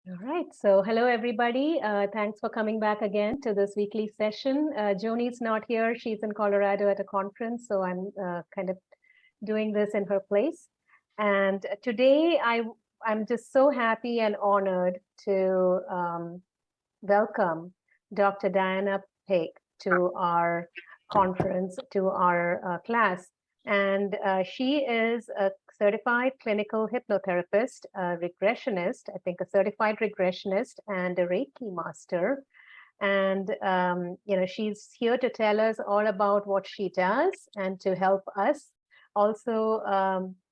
All right. So hello, everybody. Thanks for coming back again to this weekly session. Joni's not here. She's in Colorado at a conference. So I'm kind of doing this in her place. And today I'm just so happy and honored to welcome Dr. Diana Paque to our conference, to our class. And she is a certified clinical hypnotherapist, a regressionist, I think a certified regressionist and a Reiki master. And, she's here to tell us all about what she does and to help us also,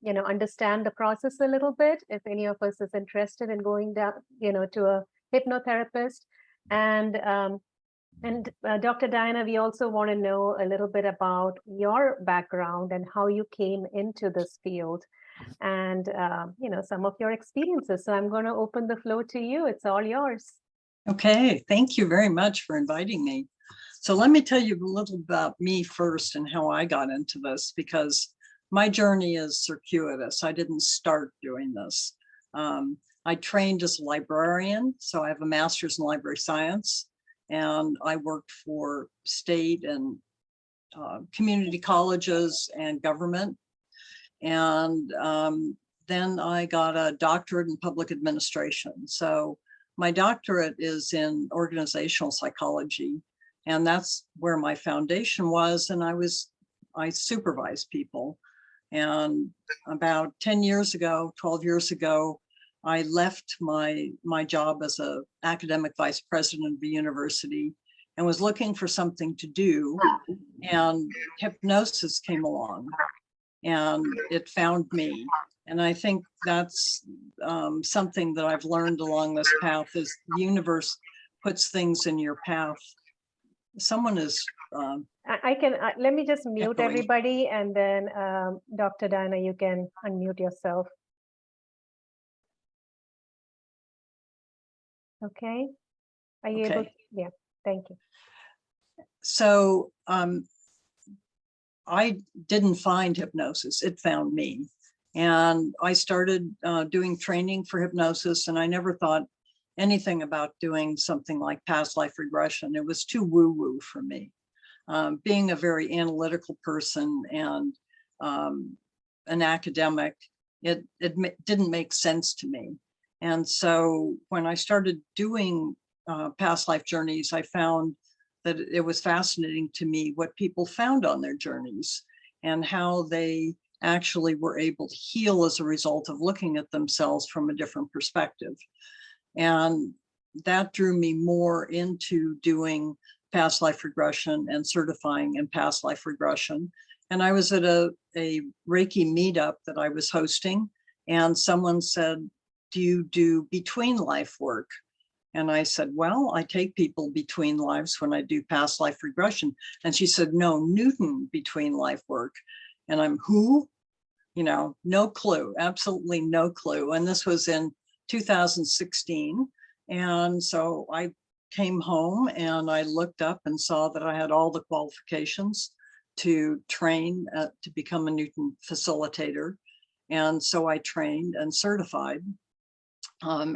understand the process a little bit. If any of us is interested in going down, to a hypnotherapist. And Dr. Diana, we also want to know a little bit about your background and how you came into this field and, some of your experiences. So I'm going to open the floor to you. It's all yours. Okay, thank you very much for inviting me. So let me tell you a little about me first and how I got into this, because my journey is circuitous. I didn't start doing this. I trained as a librarian, so I have a master's in library science, and I worked for state and community colleges and government. And then I got a doctorate in public administration. So my doctorate is in organizational psychology, and that's where my foundation was. And I supervised people. And about 10 years ago, 12 years ago, I left my job as an academic vice president of the university and was looking for something to do. And hypnosis came along and it found me. And I think that's something that I've learned along this path is the universe puts things in your path. Someone is let me just mute echoing. everybody, and then Dr. Diana, you can unmute yourself. Okay. Are you able to? Yeah, thank you. So I didn't find hypnosis, it found me. And I started doing training for hypnosis, and I never thought anything about doing something like past life regression. It was too woo-woo for me. Being a very analytical person and an academic, it didn't make sense to me. And so when I started doing past life journeys, I found that it was fascinating to me what people found on their journeys and how they actually were able to heal as a result of looking at themselves from a different perspective. And that drew me more into doing past life regression and certifying in past life regression. And I was at a Reiki meetup that I was hosting, and someone said, "Do you do between life work?" And I said, "Well, I take people between lives when I do past life regression." And she said, "No, Newton between life work." And I'm, who? No clue, absolutely no clue. And this was in 2016. And so I came home and I looked up and saw that I had all the qualifications to train to become a Newton facilitator. And so I trained and certified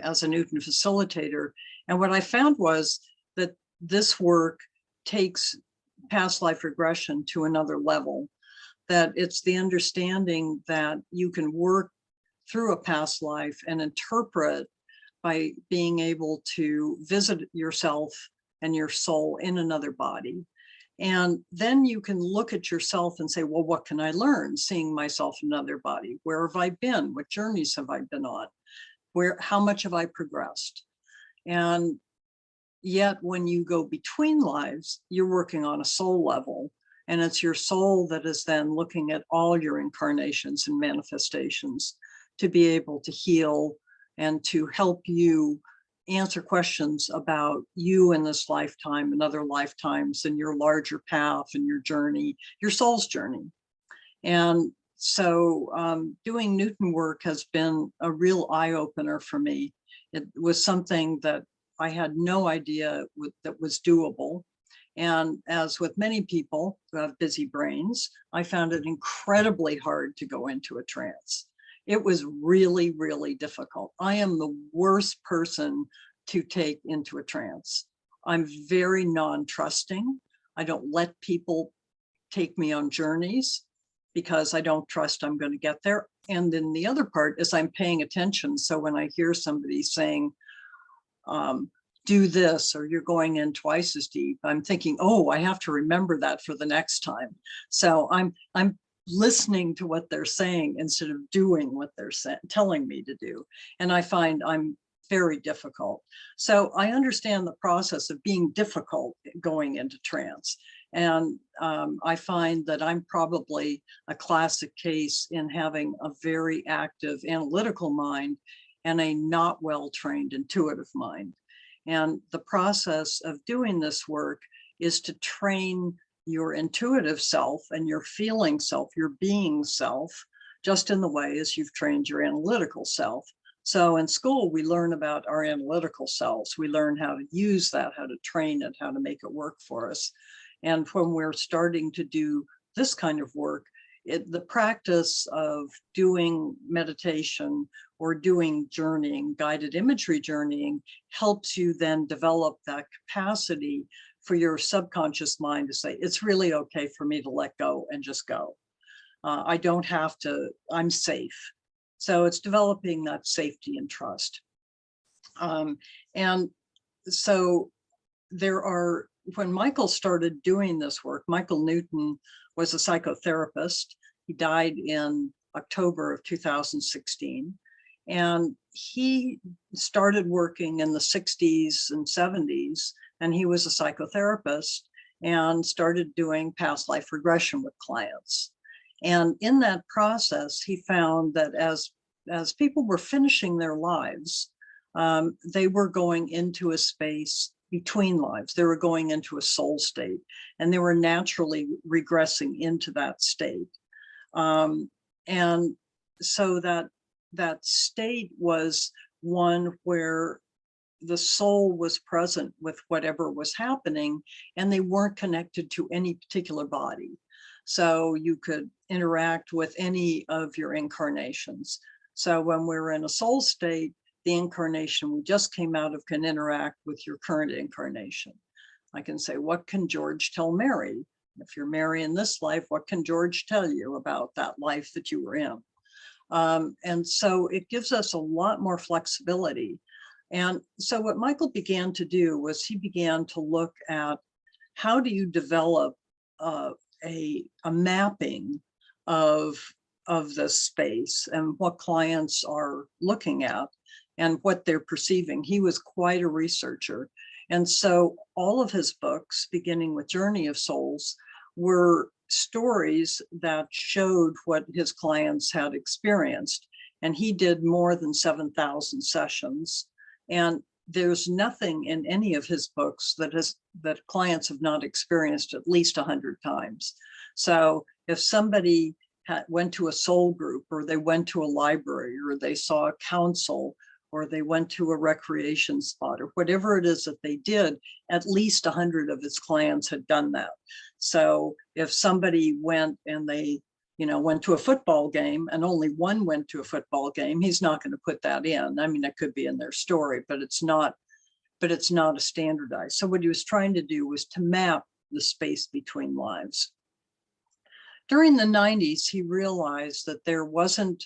as a Newton facilitator. And what I found was that this work takes past life regression to another level, that it's the understanding that you can work through a past life and interpret by being able to visit yourself and your soul in another body. And then you can look at yourself and say, well, what can I learn seeing myself in another body? Where have I been? What journeys have I been on? How much have I progressed? And yet when you go between lives, you're working on a soul level, and it's your soul that is then looking at all your incarnations and manifestations to be able to heal and to help you answer questions about you in this lifetime and other lifetimes and your larger path and your journey, your soul's journey. And so doing Newton work has been a real eye-opener for me. It was something that I had no idea that was doable. And as with many people who have busy brains, I found it incredibly hard to go into a trance. It was really, really difficult. I am the worst person to take into a trance. I'm very non-trusting. I don't let people take me on journeys because I don't trust I'm going to get there. And then the other part is I'm paying attention. So when I hear somebody saying, do this, or you're going in twice as deep, I'm thinking, oh, I have to remember that for the next time. So I'm listening to what they're saying instead of doing what they're telling me to do. And I find I'm very difficult. So I understand the process of being difficult going into trance. And I find that I'm probably a classic case in having a very active analytical mind and a not well-trained intuitive mind. And the process of doing this work is to train your intuitive self and your feeling self, your being self, just in the way as you've trained your analytical self. So in school, we learn about our analytical selves. We learn how to use that, how to train it, how to make it work for us. And when we're starting to do this kind of work, the practice of doing meditation or doing journeying, guided imagery journeying, helps you then develop that capacity for your subconscious mind to say, it's really okay for me to let go and just go. I don't have to, I'm safe. So it's developing that safety and trust. And so there are, when Michael started doing this work, Michael Newton was a psychotherapist. He died in October of 2016. And he started working in the 60s and 70s, and he was a psychotherapist and started doing past life regression with clients. And in that process, he found that as people were finishing their lives, they were going into a space between lives. They were going into a soul state, and they were naturally regressing into that state. And so that state was one where the soul was present with whatever was happening, and they weren't connected to any particular body. So you could interact with any of your incarnations. So when we're in a soul state, the incarnation we just came out of can interact with your current incarnation. I can say, what can George tell Mary? If you're Mary in this life, what can George tell you about that life that you were in? And so it gives us a lot more flexibility. And so what Michael began to do was he began to look at how do you develop a mapping of the space and what clients are looking at and what they're perceiving. He was quite a researcher. And so all of his books, beginning with Journey of Souls, were stories that showed what his clients had experienced. And he did more than 7,000 sessions. And there's nothing in any of his books that clients have not experienced at least 100 times. So if somebody went to a soul group, or they went to a library, or they saw a council, or they went to a recreation spot, or whatever it is that they did, at least 100 of his clients had done that. So if somebody went and they, went to a football game and only one went to a football game, he's not going to put that in. I mean, it could be in their story, but it's not a standardized. So what he was trying to do was to map the space between lives. During the 90s, he realized that there wasn't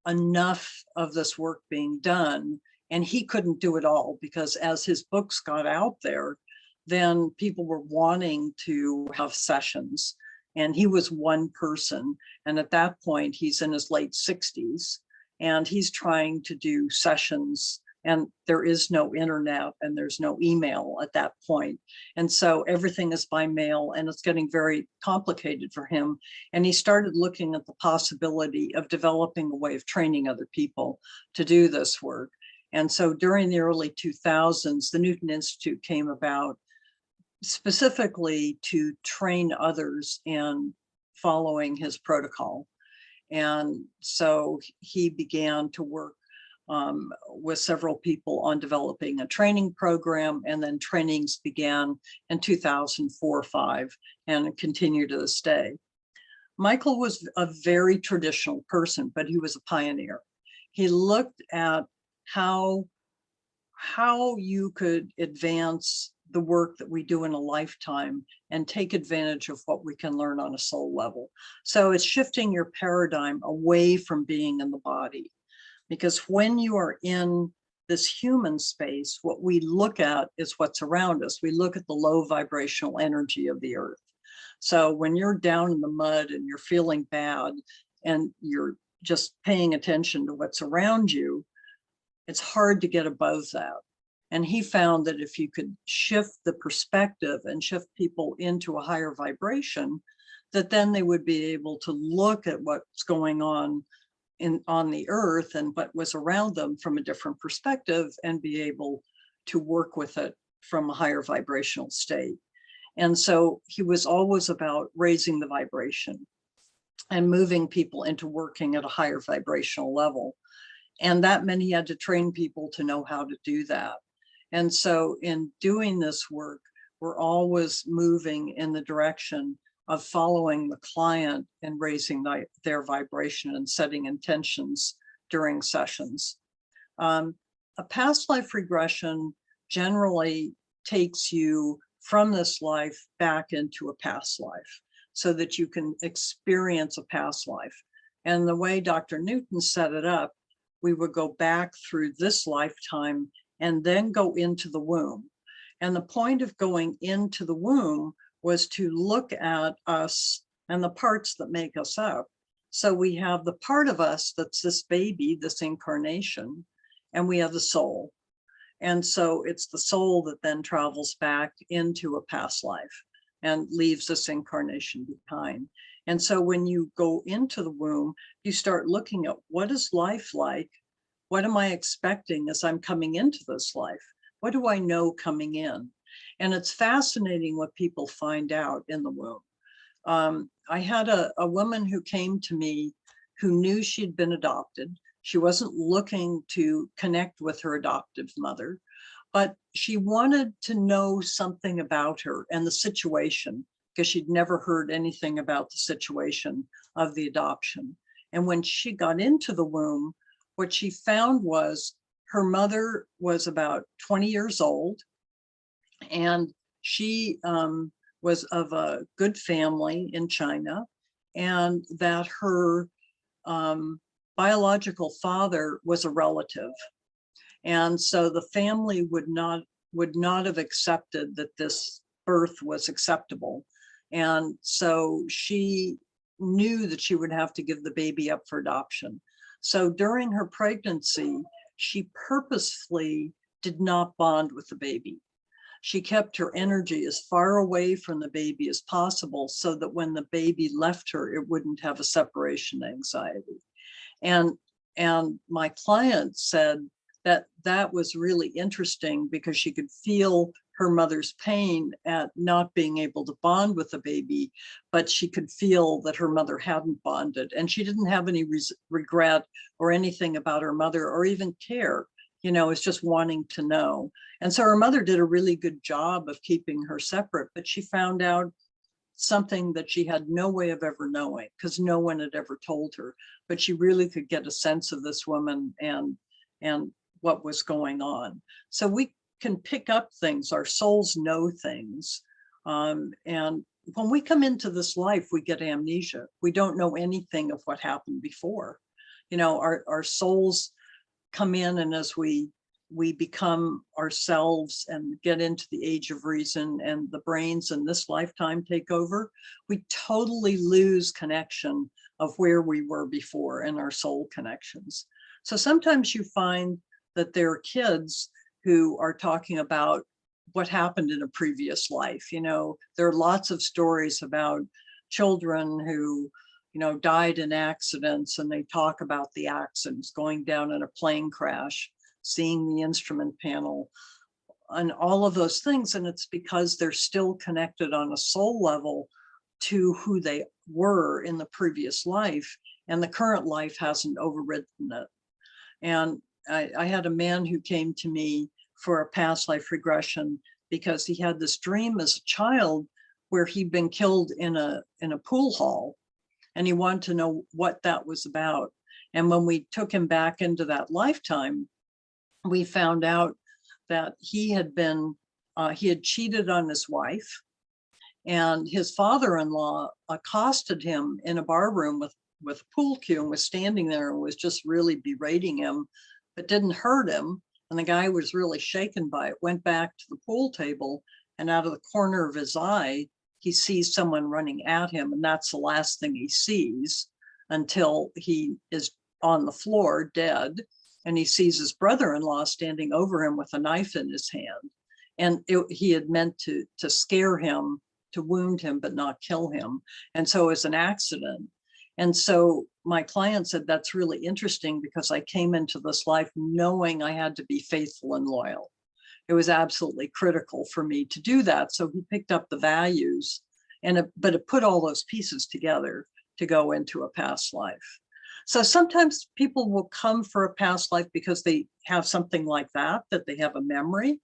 enough of this work being done, and he couldn't do it all, because as his books got out there, then people were wanting to have sessions, and he was one person. And at that point, he's in his late 60s, and he's trying to do sessions, and there is no internet and there's no email at that point. And so everything is by mail, and it's getting very complicated for him. And he started looking at the possibility of developing a way of training other people to do this work. And so during the early 2000s, the Newton Institute came about specifically to train others in following his protocol. And so he began to work with several people on developing a training program, and then trainings began in 2004-05 and continue to this day. Michael was a very traditional person, but he was a pioneer. He looked at how you could advance the work that we do in a lifetime and take advantage of what we can learn on a soul level. So it's shifting your paradigm away from being in the body, because when you are in this human space, what we look at is what's around us. We look at the low vibrational energy of the earth. So when you're down in the mud and you're feeling bad and you're just paying attention to what's around you, it's hard to get above that. And he found that if you could shift the perspective and shift people into a higher vibration, that then they would be able to look at what's going on the earth and what was around them from a different perspective and be able to work with it from a higher vibrational state. And so he was always about raising the vibration and moving people into working at a higher vibrational level. And that meant he had to train people to know how to do that. And so in doing this work, we're always moving in the direction of following the client and raising their vibration and setting intentions during sessions. A past life regression generally takes you from this life back into a past life so that you can experience a past life. And the way Dr. Newton set it up, we would go back through this lifetime and then go into the womb. And the point of going into the womb was to look at us and the parts that make us up. So we have the part of us that's this baby, this incarnation, and we have the soul. And so it's the soul that then travels back into a past life and leaves this incarnation behind. And so when you go into the womb, you start looking at what is life like? What am I expecting as I'm coming into this life? What do I know coming in? And it's fascinating what people find out in the womb. I had a woman who came to me who knew she'd been adopted. She wasn't looking to connect with her adoptive mother, but she wanted to know something about her and the situation, because she'd never heard anything about the situation of the adoption. And when she got into the womb, what she found was her mother was about 20 years old, and she was of a good family in China, and that her biological father was a relative. And so the family would not have accepted that this birth was acceptable. And so she knew that she would have to give the baby up for adoption. So during her pregnancy, she purposefully did not bond with the baby. She kept her energy as far away from the baby as possible so that when the baby left her, it wouldn't have a separation anxiety. And my client said that that was really interesting because she could feel her mother's pain at not being able to bond with the baby, but she could feel that her mother hadn't bonded, and she didn't have any regret or anything about her mother or even care. You know, it's just wanting to know. And so her mother did a really good job of keeping her separate, but she found out something that she had no way of ever knowing because no one had ever told her, but she really could get a sense of this woman and what was going on. So we can pick up things, our souls know things. And when we come into this life, we get amnesia. We don't know anything of what happened before. You know, our souls come in, and as we become ourselves and get into the age of reason and the brains in this lifetime take over, we totally lose connection of where we were before and our soul connections. So sometimes you find that there are kids who are talking about what happened in a previous life. You know, there are lots of stories about children who, you know, died in accidents, and they talk about the accidents, going down in a plane crash, seeing the instrument panel, and all of those things. And it's because they're still connected on a soul level to who they were in the previous life, and the current life hasn't overridden it. And I had a man who came to me for a past life regression because he had this dream as a child where he'd been killed in a pool hall. and he wanted to know what that was about. And when we took him back into that lifetime, we found out that he had cheated on his wife, and his father-in-law accosted him in a bar room with a pool cue, and was standing there and was just really berating him, but didn't hurt him. And the guy was really shaken by it, went back to the pool table, and out of the corner of his eye, he sees someone running at him. And that's the last thing he sees until he is on the floor dead. And he sees his brother-in-law standing over him with a knife in his hand. And he had meant to scare him, to wound him, but not kill him. And so it was an accident. And so my client said, that's really interesting, because I came into this life knowing I had to be faithful and loyal. It was absolutely critical for me to do that. So he picked up the values, but it put all those pieces together to go into a past life. So sometimes people will come for a past life because they have something like that they have a memory.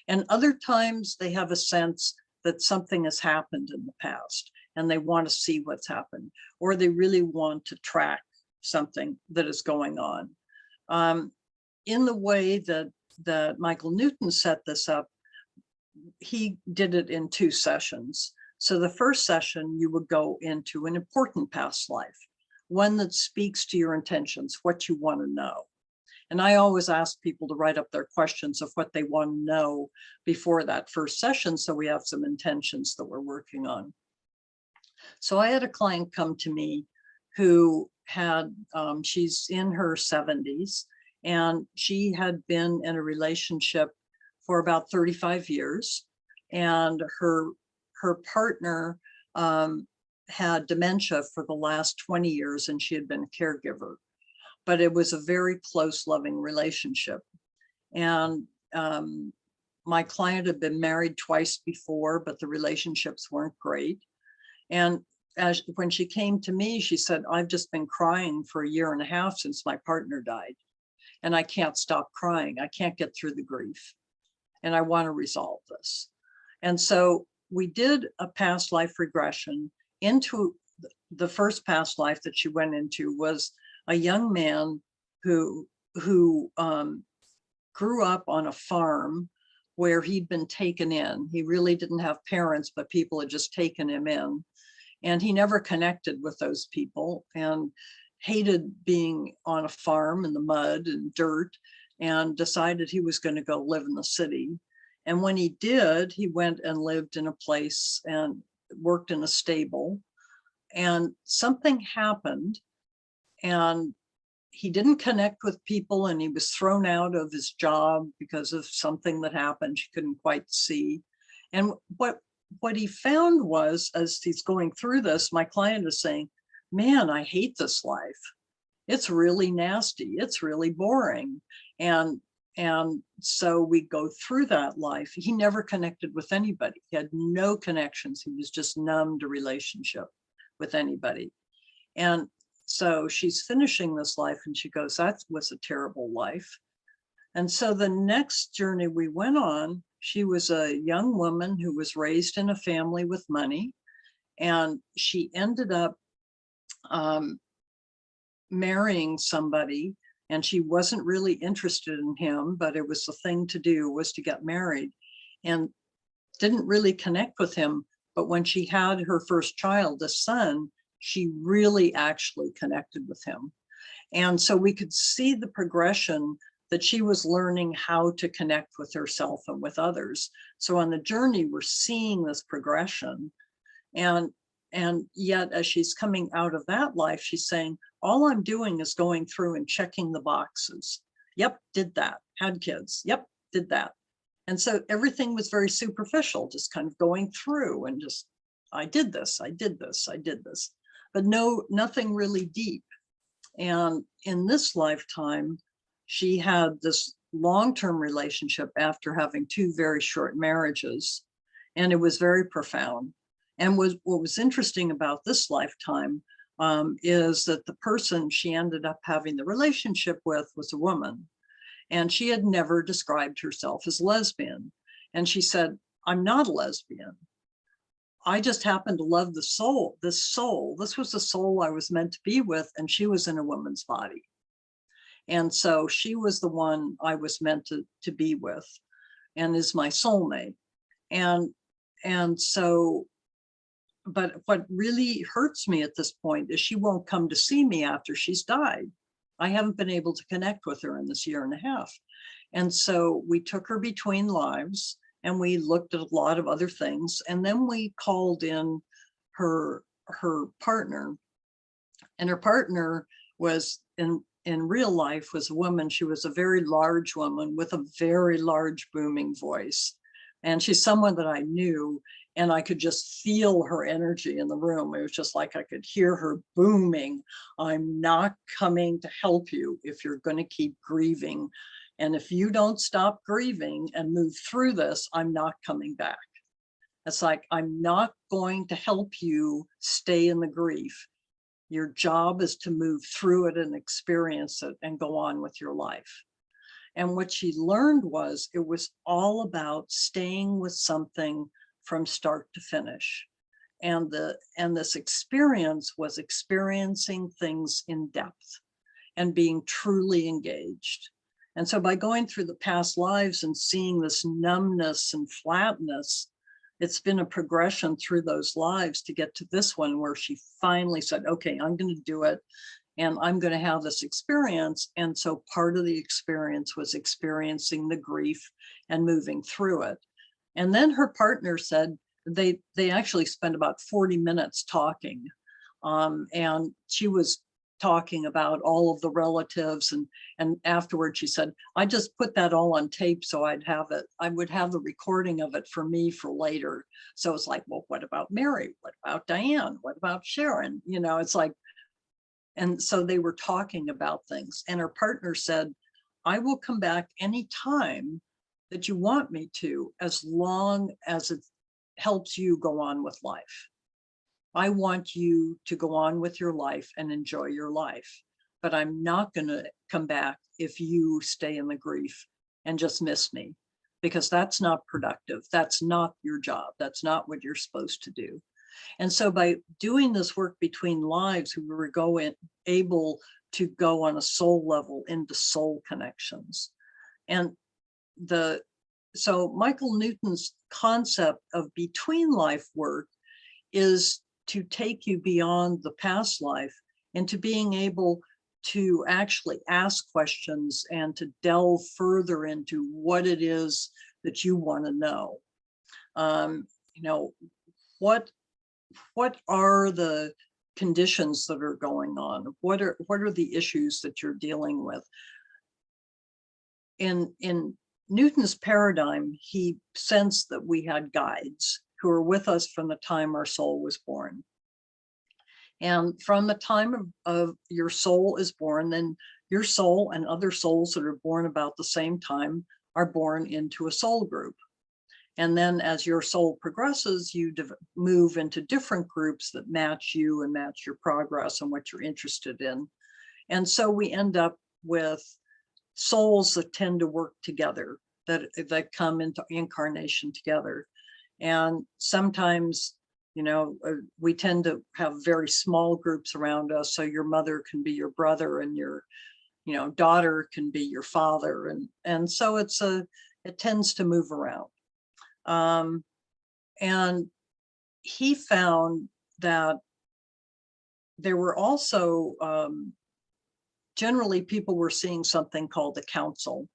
And other times they have a sense that something has happened in the past and they want to see what's happened, or they really want to track something that is going on. In the way that Michael Newton set this up, he did it in 2 sessions. So the first session, you would go into an important past life, one that speaks to your intentions, what you want to know. And I always ask people to write up their questions of what they want to know before that first session, so we have some intentions that we're working on. So I had a client come to me who had, she's in her 70s, and she had been in a relationship for about 35 years. And her partner had dementia for the last 20 years, and she had been a caregiver. But it was a very close, loving relationship. And my client had been married twice before, but the relationships weren't great. And when she came to me, she said, I've just been crying for 1.5 years since my partner died. And I can't stop crying. I can't get through the grief. And I want to resolve this. And so we did a past life regression into the first past life that she went into was a young man who grew up on a farm where he'd been taken in. He really didn't have parents, but people had just taken him in. And he never connected with those people and hated being on a farm in the mud and dirt, and decided he was going to go live in the city. And when he did, he went and lived in a place and worked in a stable. And something happened, and he didn't connect with people, and he was thrown out of his job because of something that happened she couldn't quite see. And what he found was, as he's going through this, my client is saying, man, I hate this life. It's really nasty. It's really boring. And so we go through that life. He never connected with anybody. He had no connections. He was just numb to relationship with anybody. And so she's finishing this life, and she goes, that was a terrible life. And so the next journey we went on, she was a young woman who was raised in a family with money, and she ended up marrying somebody, and she wasn't really interested in him, but it was the thing to do, was to get married, and didn't really connect with him. But when she had her first child, a son, she really actually connected with him. And so we could see the progression that she was learning how to connect with herself and with others. So on the journey, we're seeing this progression. And yet, as she's coming out of that life, she's saying, all I'm doing is going through and checking the boxes. Yep, did that, had kids. Yep, did that. And so everything was very superficial, just kind of going through and just, I did this, I did this, I did this, but nothing really deep. And in this lifetime, she had this long-term relationship after having 2 very short marriages, and it was very profound. And what was interesting about this lifetime is that the person she ended up having the relationship with was a woman, and she had never described herself as lesbian. And she said, I'm not a lesbian. I just happened to love the soul, this soul. This was the soul I was meant to be with, and she was in a woman's body. And so she was the one I was meant to be with and is my soulmate. And so, but what really hurts me at this point is she won't come to see me after she's died. I haven't been able to connect with her in this year and a half. And so we took her between lives and we looked at a lot of other things. And then we called in her partner, and her partner was in real life was a woman. She was a very large woman with a very large booming voice. And she's someone that I knew, and I could just feel her energy in the room. It was just like I could hear her booming. I'm not coming to help you if you're going to keep grieving. And if you don't stop grieving and move through this, I'm not coming back. It's like, I'm not going to help you stay in the grief. Your job is to move through it and experience it and go on with your life. And what she learned was it was all about staying with something from start to finish. And this experience was experiencing things in depth and being truly engaged. And so by going through the past lives and seeing this numbness and flatness, it's been a progression through those lives to get to this one where she finally said, okay, I'm going to do it. And I'm going to have this experience. And so part of the experience was experiencing the grief and moving through it. And then her partner said they actually spent about 40 minutes talking. And she was talking about all of the relatives. And afterwards she said, I just put that all on tape so I'd have it. I would have the recording of it for me for later. So it's like, well, what about Mary? What about Diane? What about Sharon? You know, it's like, and so they were talking about things, and her partner said, I will come back anytime that you want me to, as long as it helps you go on with life. I want you to go on with your life and enjoy your life, but I'm not going to come back if you stay in the grief and just miss me, because that's not productive. That's not your job. That's not what you're supposed to do. And so by doing this work between lives, we were able to go on a soul level into soul connections. And so Michael Newton's concept of between life work is to take you beyond the past life into being able to actually ask questions and to delve further into what it is that you want to know. You know, what are the conditions that are going on? What are the issues that you're dealing with? In Newton's paradigm, he sensed that we had guides who are with us from the time our soul was born. And from the time of your soul is born, then your soul and other souls that are born about the same time are born into a soul group. And then as your soul progresses, you move into different groups that match you and match your progress and what you're interested in. And so we end up with souls that tend to work together, that come into incarnation together. And sometimes, you know, we tend to have very small groups around us. So your mother can be your brother, and your, you know, daughter can be your father. And so it tends to move around. And he found that there were also, generally people were seeing something called a council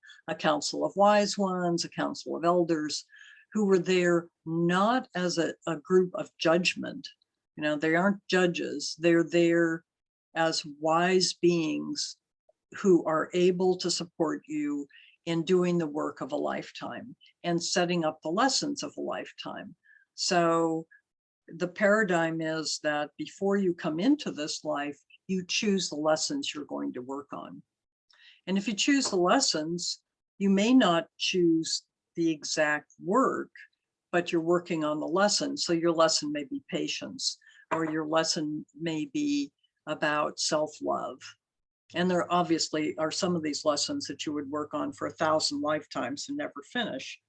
of wise ones, a council of elders, who were there not as a group of judgment. You know, they aren't judges. They're there as wise beings who are able to support you in doing the work of a lifetime and setting up the lessons of a lifetime. So the paradigm is that before you come into this life, you choose the lessons you're going to work on. And if you choose the lessons, you may not choose the exact work, but you're working on the lesson. So your lesson may be patience, or your lesson may be about self-love. And there obviously are some of these lessons that you would work on for 1,000 lifetimes and never finish.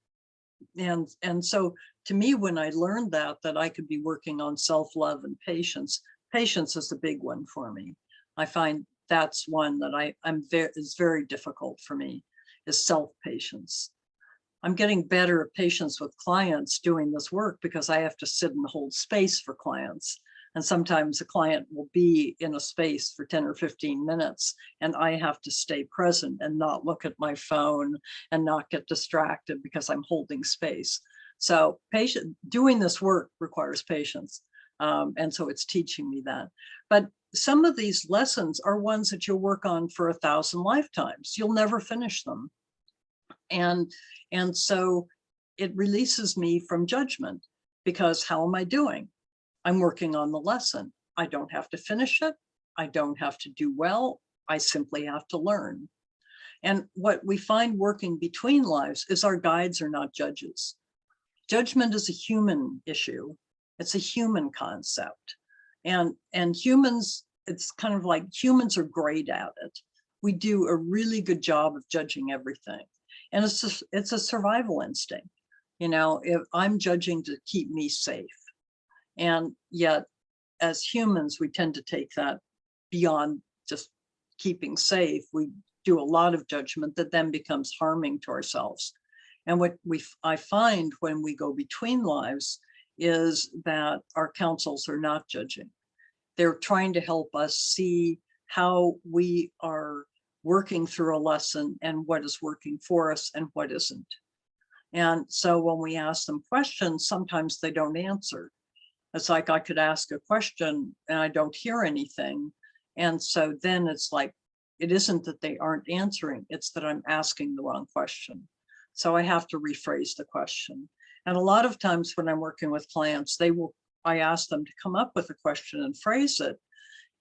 And so to me, when I learned that I could be working on self-love and patience is the big one for me. I find that's one that is very difficult for me, is self-patience. I'm getting better at patience with clients doing this work because I have to sit and hold space for clients. And sometimes a client will be in a space for 10 or 15 minutes, and I have to stay present and not look at my phone and not get distracted because I'm holding space. So doing this work requires patience. And so it's teaching me that. But some of these lessons are ones that you'll work on for 1,000 lifetimes. You'll never finish them. And so it releases me from judgment, because how am I doing? I'm working on the lesson. I don't have to finish it. I don't have to do well. I simply have to learn. And what we find working between lives is our guides are not judges. Judgment is a human issue. It's a human concept. And humans, it's kind of like humans are great at it. We do a really good job of judging everything. And it's a survival instinct. You know, if I'm judging to keep me safe. And yet, as humans, we tend to take that beyond just keeping safe. We do a lot of judgment that then becomes harming to ourselves. And what I find when we go between lives is that our counsels are not judging. They're trying to help us see how we are working through a lesson and what is working for us and what isn't. And so when we ask them questions, sometimes they don't answer. It's like I could ask a question and I don't hear anything. And so then it's like, it isn't that they aren't answering, it's that I'm asking the wrong question. So I have to rephrase the question. And a lot of times when I'm working with clients, I ask them to come up with a question and phrase it.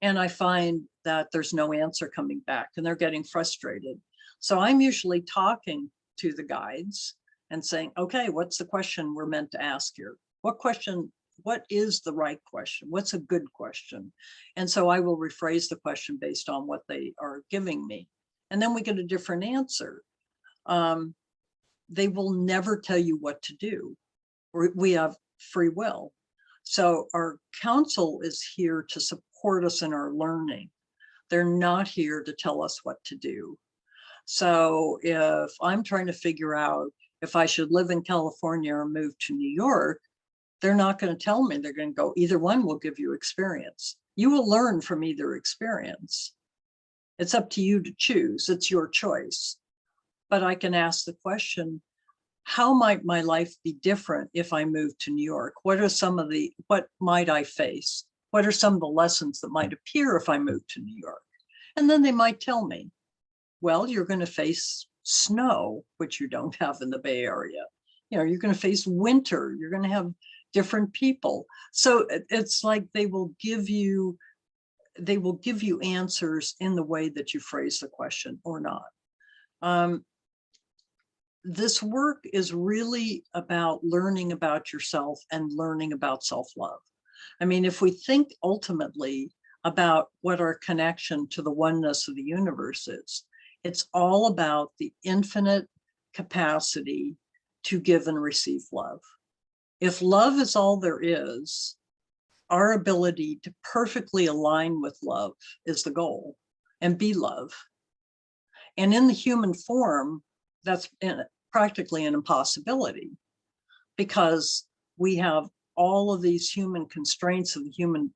And I find that there's no answer coming back and they're getting frustrated. So I'm usually talking to the guides and saying, okay, what's the question we're meant to ask here? What is the right question? What's a good question? And so I will rephrase the question based on what they are giving me. And then we get a different answer. They will never tell you what to do. We have free will. So our counsel is here to support us in our learning. They're not here to tell us what to do. So if I'm trying to figure out if I should live in California or move to New York, they're not going to tell me. They're going to go, either one will give you experience. You will learn from either experience. It's up to you to choose. It's your choice. But I can ask the question, how might my life be different if I moved to New York? What might I face? What are some of the lessons that might appear if I moved to New York? And then they might tell me, well, you're going to face snow, which you don't have in the Bay Area. You know, you're going to face winter. You're going to have different people. So it's like they will give you answers in the way that you phrase the question or not. This work is really about learning about yourself and learning about self-love. I mean, if we think ultimately about what our connection to the oneness of the universe is, it's all about the infinite capacity to give and receive love. If love is all there is, our ability to perfectly align with love is the goal, and be love. And in the human form, that's practically an impossibility, because we have all of these human constraints of the human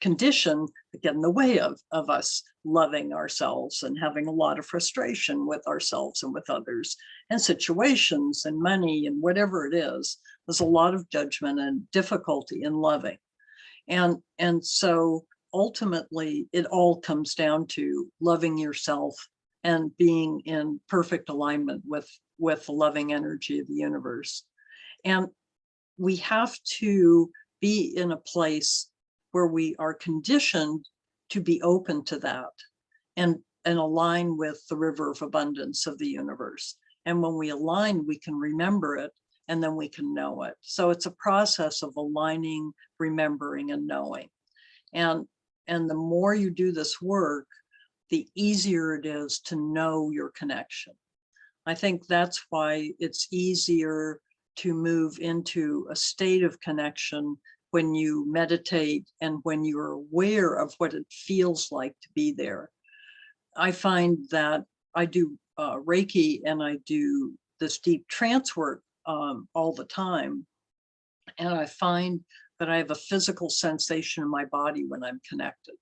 condition that get in the way of us loving ourselves and having a lot of frustration with ourselves and with others and situations and money and whatever it is. There's a lot of judgment and difficulty in loving. And so ultimately it all comes down to loving yourself and being in perfect alignment with the loving energy of the universe. And we have to be in a place where we are conditioned to be open to that and align with the river of abundance of the universe. And when we align, we can remember it, and then we can know it. So it's a process of aligning, remembering, and knowing. And the more you do this work, the easier it is to know your connection. I think that's why it's easier to move into a state of connection when you meditate and when you're aware of what it feels like to be there. I find that I do Reiki and I do this deep trance work all the time. And I find that I have a physical sensation in my body when I'm connected.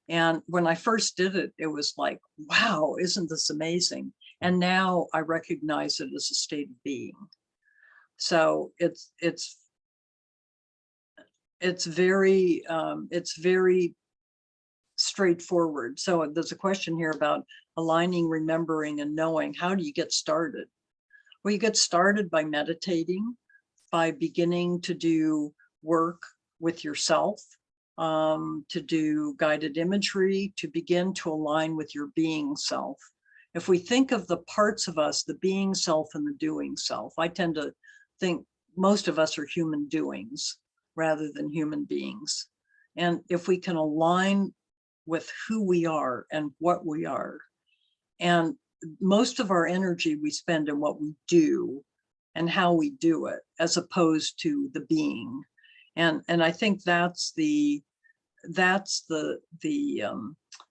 And when I first did it, it was like, wow, isn't this amazing? And now I recognize it as a state of being. So it's very straightforward. So there's a question here about aligning, remembering, and knowing. How do you get started? Well, you get started by meditating, by beginning to do work with yourself, to do guided imagery, to begin to align with your being self. If we think of the parts of us, the being self and the doing self, I tend to think most of us are human doings rather than human beings. And if we can align with who we are and what we are, and most of our energy we spend in what we do and how we do it, as opposed to the being. And I think that's the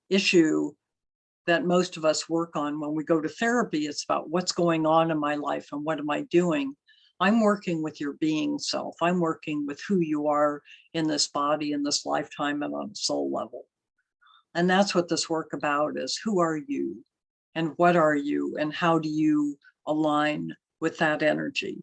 issue that most of us work on when we go to therapy. It's about what's going on in my life and what am I doing? I'm working with your being self. I'm working with who you are in this body, in this lifetime, and on a soul level. And that's what this work about is, who are you and what are you and how do you align with that energy?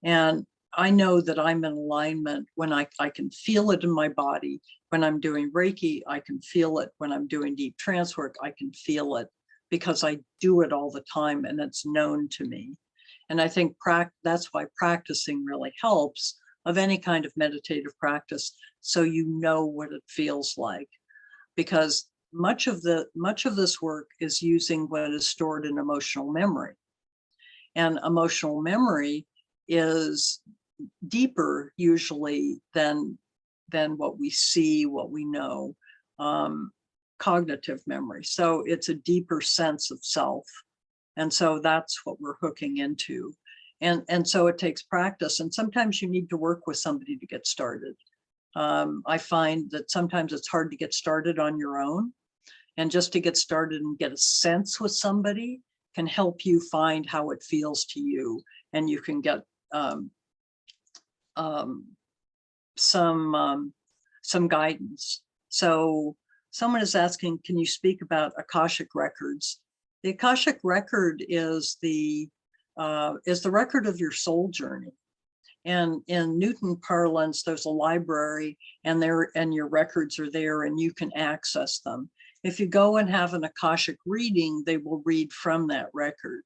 And I know that I'm in alignment when I can feel it in my body. When I'm doing Reiki, I can feel it. When I'm doing deep trance work, I can feel it because I do it all the time and it's known to me. And I think that's why practicing really helps, of any kind of meditative practice, so you know what it feels like. Because much of this work is using what is stored in emotional memory. And emotional memory is deeper usually than what we see, what we know, cognitive memory. So it's a deeper sense of self. And so that's what we're hooking into. And so it takes practice. And sometimes you need to work with somebody to get started. I find that sometimes it's hard to get started on your own. And just to get started and get a sense with somebody can help you find how it feels to you. And you can get some guidance. So someone is asking, can you speak about Akashic records? The Akashic record is the record of your soul journey. And in Newton parlance, there's a library and your records are there and you can access them. If you go and have an Akashic reading, they will read from that record.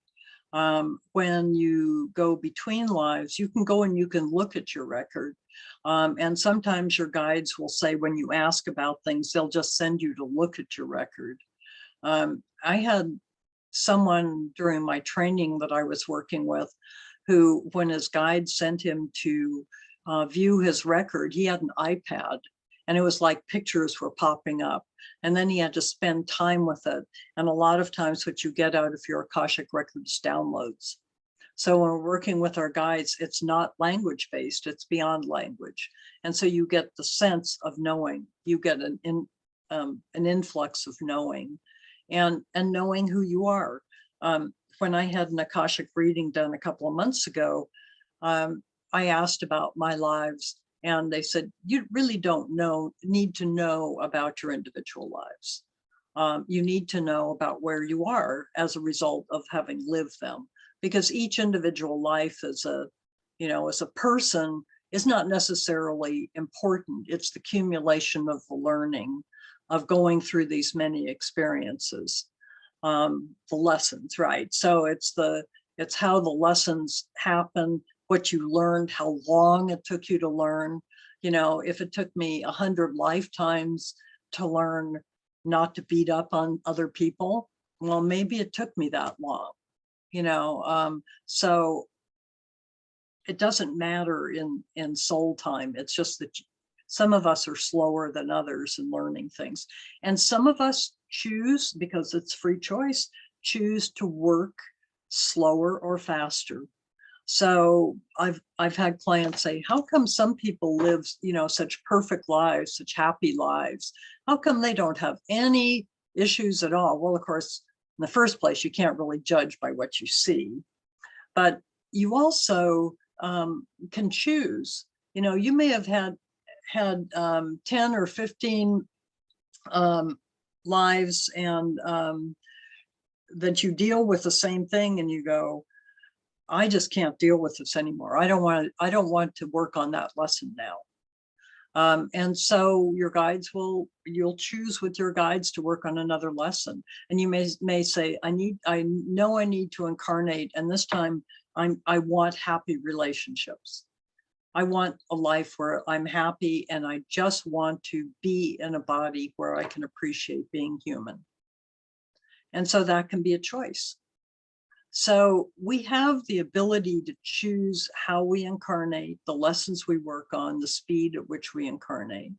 When you go between lives, you can go and you can look at your record. And sometimes your guides will say, when you ask about things, they'll just send you to look at your record. I had someone during my training that I was working with who, when his guide sent him to view his record, he had an iPad and it was like pictures were popping up. And then he had to spend time with it. And a lot of times what you get out of your Akashic record is downloads. So when we're working with our guides, it's not language-based, it's beyond language. And so you get the sense of knowing, you get an influx of knowing and knowing who you are. When I had an Akashic reading done a couple of months ago, I asked about my lives and they said, you really don't need to know about your individual lives. You need to know about where you are as a result of having lived them, because each individual life as a person is not necessarily important. It's the accumulation of the learning of going through these many experiences, the lessons, right? So it's how the lessons happen, what you learned, how long it took you to learn. If it took me 100 lifetimes to learn not to beat up on other people, well, maybe it took me that long, so it doesn't matter in soul time. It's just that some of us are slower than others in learning things. And some of us choose, because it's free choice, choose to work slower or faster. So I've had clients say, how come some people live, such perfect lives, such happy lives? How come they don't have any issues at all? Well, of course, in the first place, you can't really judge by what you see, but you also can choose. You may have had 10 or 15 lives, and that you deal with the same thing, and you go, I just can't deal with this anymore. I don't want to work on that lesson now. And so you'll choose with your guides to work on another lesson. And you may say, I know I need to incarnate, and this time I want happy relationships. I want a life where I'm happy, and I just want to be in a body where I can appreciate being human. And so that can be a choice. So we have the ability to choose how we incarnate, the lessons we work on, the speed at which we incarnate.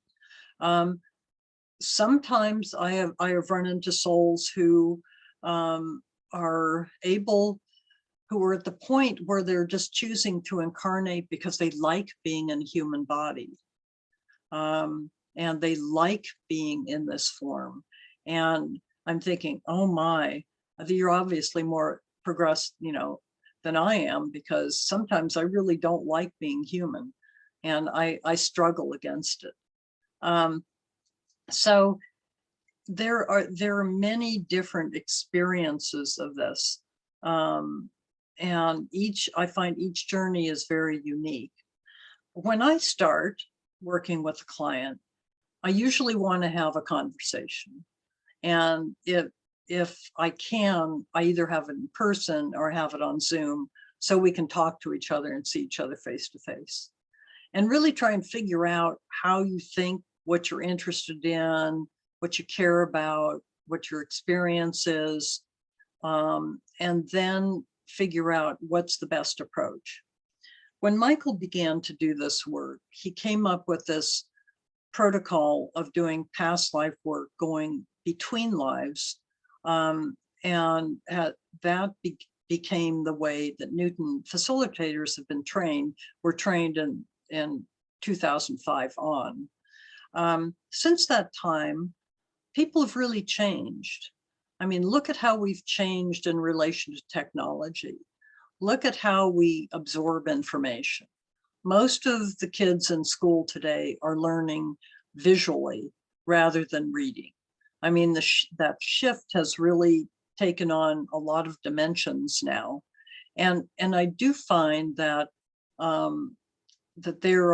Sometimes I have run into souls who are at the point where they're just choosing to incarnate because they like being in a human body. And they like being in this form. And I'm thinking, oh my, you're obviously more progressed, than I am, because sometimes I really don't like being human, and I struggle against it. So there are many different experiences of this, and I find each journey is very unique. When I start working with a client, I usually want to have a conversation, and if I can, I either have it in person or have it on Zoom, so we can talk to each other and see each other face to face, and really try and figure out how you think, what you're interested in, what you care about, what your experience is, and then figure out what's the best approach. When Michael began to do this work, he came up with this protocol of doing past life work, going between lives. And that became the way that Newton facilitators have been trained, were trained in 2005 on. Since that time, people have really changed. I mean, look at how we've changed in relation to technology. Look at how we absorb information. Most of the kids in school today are learning visually rather than reading. I mean, that shift has really taken on a lot of dimensions now. And I do find that that there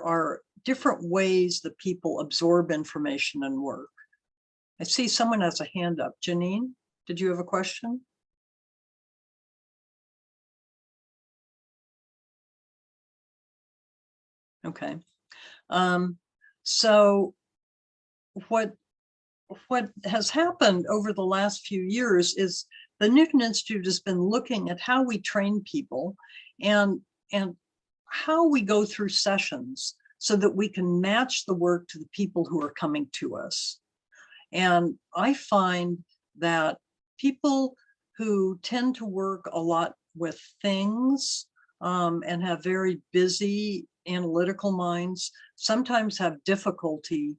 are different ways that people absorb information and work. I see someone has a hand up. Janine, did you have a question? Okay. So what has happened over the last few years is the Newton Institute has been looking at how we train people and how we go through sessions so that we can match the work to the people who are coming to us. And I find that people who tend to work a lot with things and have very busy analytical minds sometimes have difficulty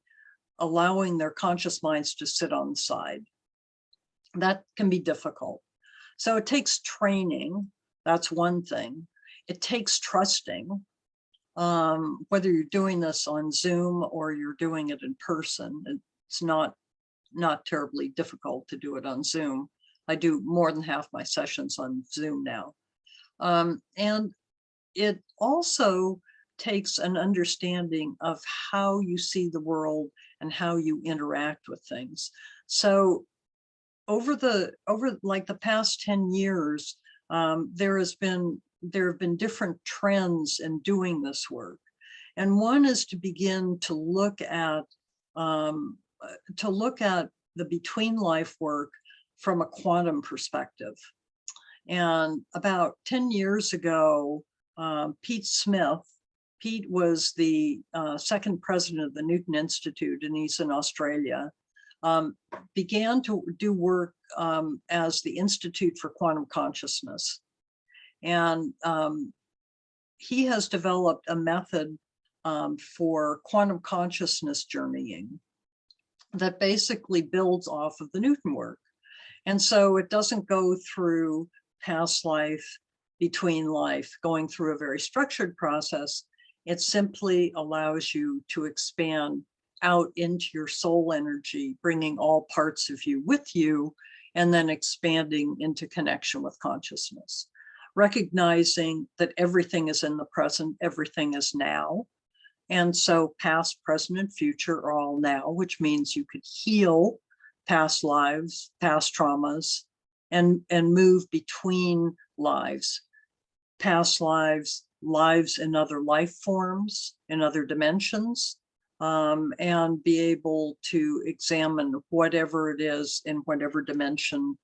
allowing their conscious minds to sit on the side. That can be difficult. So it takes training. That's one thing. It takes trusting. Whether you're doing this on Zoom or you're doing it in person, it's not terribly difficult to do it on Zoom. I do more than half my sessions on Zoom now. And it also takes an understanding of how you see the world and how you interact with things. So over like the past 10 years, there have been different trends in doing this work. And one is to begin to look at the between life work from a quantum perspective. And about 10 years ago, Pete was the second president of the Newton Institute, and he's in Australia, began to do work as the Institute for Quantum Consciousness. And he has developed a method for quantum consciousness journeying that basically builds off of the Newton work. And so it doesn't go through past life, between life, going through a very structured process. It simply allows you to expand out into your soul energy, bringing all parts of you with you, and then expanding into connection with consciousness, recognizing that everything is in the present, everything is now. And so past, present, and future are all now, which means you could heal past lives, past traumas, and move between lives, past lives, lives in other life forms, in other dimensions, and be able to examine whatever it is in whatever dimension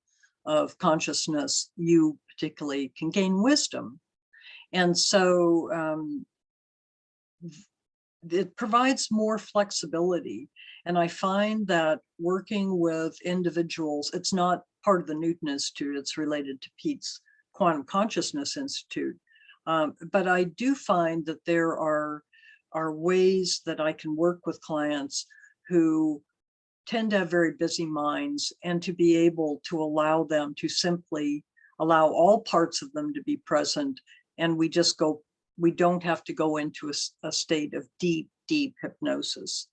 of consciousness you particularly can gain wisdom. And so it provides more flexibility. And I find that working with individuals, it's not part of the Newton Institute, it's related to Pete's Quantum Consciousness Institute. But I do find that there are ways that I can work with clients who tend to have very busy minds, and to be able to allow them to simply allow all parts of them to be present. And we don't have to go into a state of deep, deep hypnosis.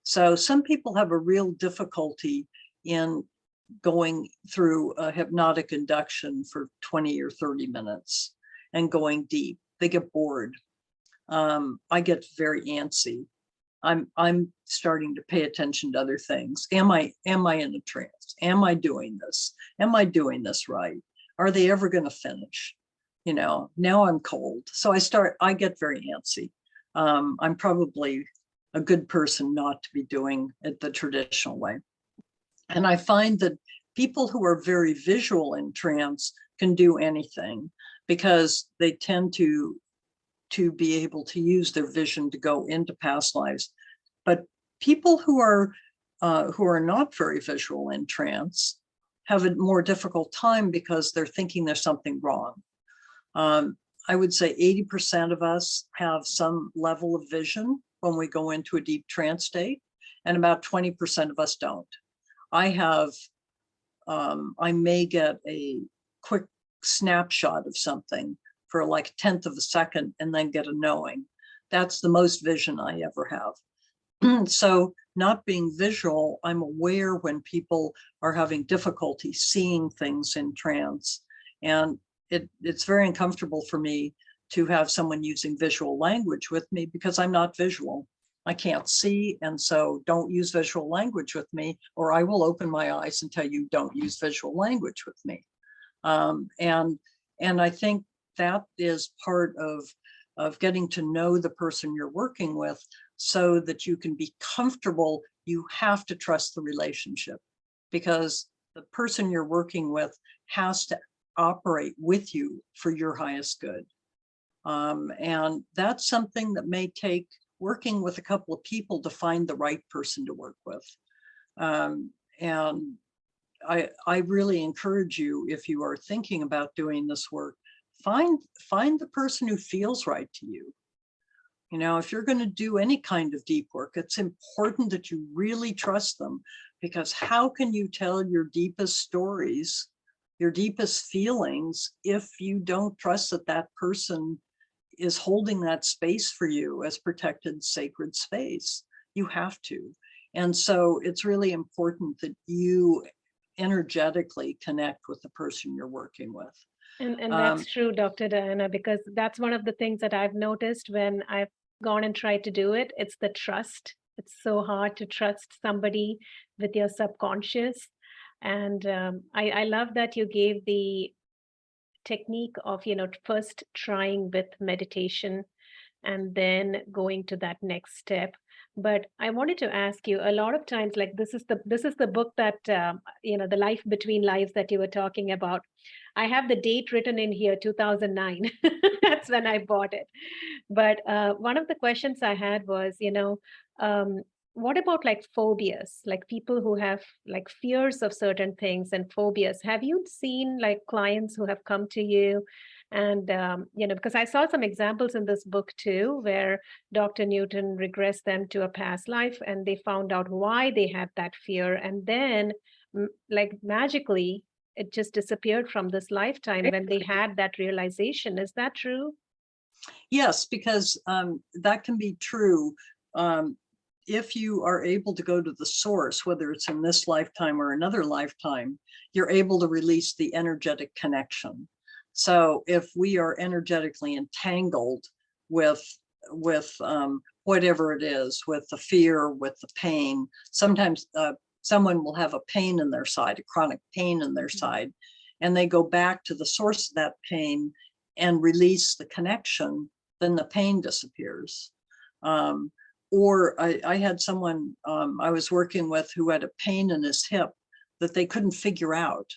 So some people have a real difficulty in going through a hypnotic induction for 20 or 30 minutes and going deep. They get bored. I get very antsy. I'm starting to pay attention to other things. Am I in a trance? Am I doing this? Am I doing this right? Are they ever going to finish? You know, now I'm cold. So I get very antsy. I'm probably a good person not to be doing it the traditional way. And I find that people who are very visual in trance can do anything, because they tend to be able to use their vision to go into past lives. But people who are not very visual in trance have a more difficult time, because they're thinking there's something wrong. I would say 80% of us have some level of vision when we go into a deep trance state, and about 20% of us don't. I may get a quick snapshot of something for like a tenth of a second and then get a knowing. That's the most vision I ever have. So not being visual, I'm aware when people are having difficulty seeing things in trance. And it's very uncomfortable for me to have someone using visual language with me, because I'm not visual. I can't see, and so don't use visual language with me, or I will open my eyes and tell you don't use visual language with me. And I think that is part of getting to know the person you're working with, so that you can be comfortable. You have to trust the relationship, because the person you're working with has to operate with you for your highest good. And that's something that may take working with a couple of people to find the right person to work with. And I really encourage you, if you are thinking about doing this work, find the person who feels right to you. You know, if you're going to do any kind of deep work, it's important that you really trust them, because how can you tell your deepest stories, your deepest feelings, if you don't trust that that person is holding that space for you as protected, sacred space? You have to. And so it's really important that you energetically connect with the person you're working with. And that's true, Dr. Diana, because that's one of the things that I've noticed when I've gone and tried to do it. It's the trust. It's so hard to trust somebody with your subconscious. And I love that you gave the technique of, first trying with meditation and then going to that next step. But I wanted to ask you, a lot of times, like this is the book that the Life Between Lives that you were talking about. I have the date written in here, 2009. That's when I bought it. But one of the questions I had was, what about like phobias, like people who have like fears of certain things and phobias? Have you seen like clients who have come to you And, because I saw some examples in this book too, where Dr. Newton regressed them to a past life and they found out why they had that fear. And then, like magically, it just disappeared from this lifetime when they had that realization. Is that true? Yes, because that can be true. If you are able to go to the source, whether it's in this lifetime or another lifetime, you're able to release the energetic connection. So if we are energetically entangled with whatever it is, with the fear, with the pain, sometimes someone will have a pain in their side, a chronic pain in their side, and they go back to the source of that pain and release the connection, then the pain disappears. Or I had someone I was working with who had a pain in his hip that they couldn't figure out.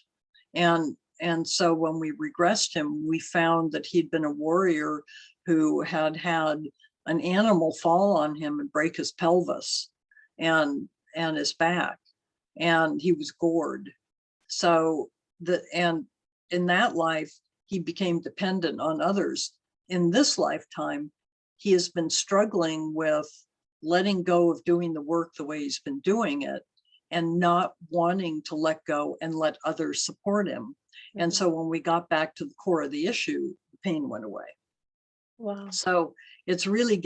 And so when we regressed him, we found that he'd been a warrior who had had an animal fall on him and break his pelvis and his back, and he was gored. So and in that life, he became dependent on others. In this lifetime, he has been struggling with letting go of doing the work the way he's been doing it and not wanting to let go and let others support him. And so when we got back to the core of the issue, the pain went away. Wow. So it's really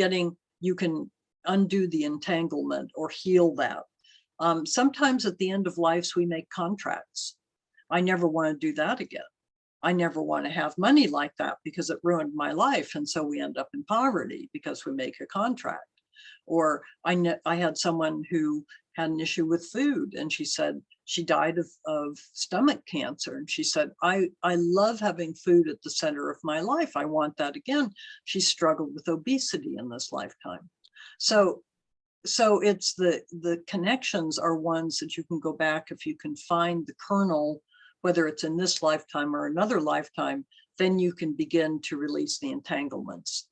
you can undo the entanglement or heal that. Sometimes at the end of lives, we make contracts. I never want to do that again. I never want to have money like that because it ruined my life. And so we end up in poverty because we make a contract. Or I had someone who had an issue with food, and she said she died of stomach cancer. And she said, I love having food at the center of my life. I want that again. She struggled with obesity in this lifetime. So it's the connections are ones that you can go back if you can find the kernel, whether it's in this lifetime or another lifetime, then you can begin to release the entanglements.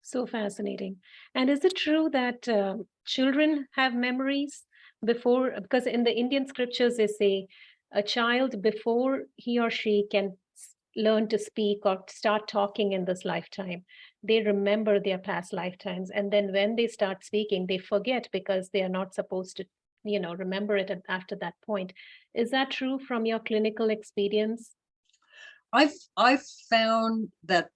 So fascinating. And is it true that children have memories before? Because in the Indian scriptures, they say a child, before he or she can learn to speak or start talking in this lifetime, they remember their past lifetimes. And then when they start speaking, they forget because they are not supposed to, remember it after that point. Is that true from your clinical experience? I've found that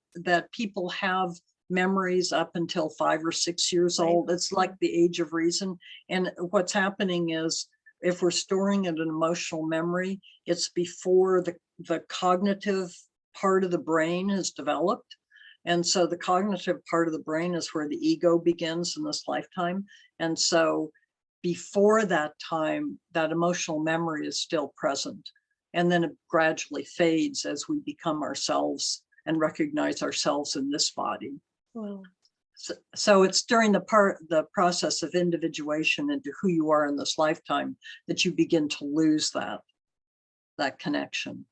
people have memories up until 5 or 6 years old. It's like the age of reason. And what's happening is, if we're storing it an emotional memory, it's before the cognitive part of the brain is developed. And so the cognitive part of the brain is where the ego begins in this lifetime. And so before that time, that emotional memory is still present. And then it gradually fades as we become ourselves and recognize ourselves in this body. Wow. So it's during the process of individuation into who you are in this lifetime that you begin to lose that connection.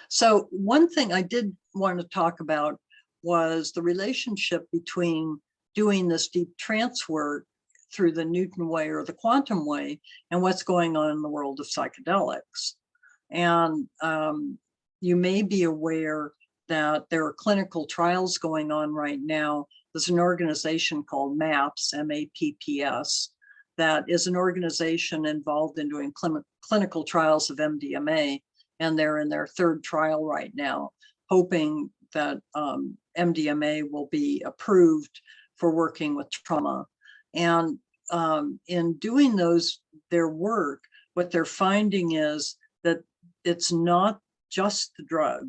So one thing I did want to talk about was the relationship between doing this deep trance work through the Newton way or the quantum way and what's going on in the world of psychedelics. And you may be aware that there are clinical trials going on right now. There's an organization called MAPS, M-A-P-P-S, that is an organization involved in doing clinical trials of MDMA, and they're in their 3rd trial right now, hoping that MDMA will be approved for working with trauma. And in doing their work, what they're finding is that it's not just the drug,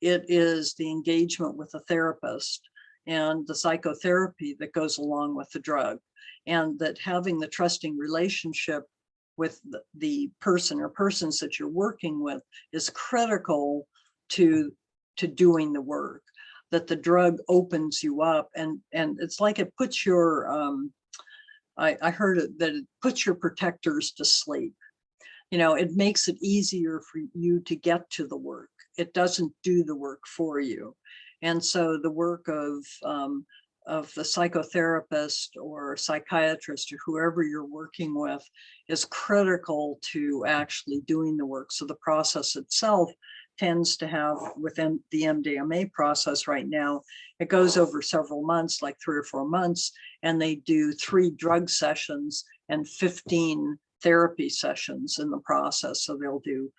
it is the engagement with a therapist and the psychotherapy that goes along with the drug, and that having the trusting relationship with the person or persons that you're working with is critical to doing the work, that the drug opens you up, and it's like it puts your I heard that it puts your protectors to sleep. It makes it easier for you to get to the work. It doesn't do the work for you. And so the work of the psychotherapist or psychiatrist or whoever you're working with is critical to actually doing the work. So the process itself tends to have within the MDMA process right now, it goes over several months, like 3 or 4 months, and they do 3 drug sessions and 15 therapy sessions in the process. So they'll do,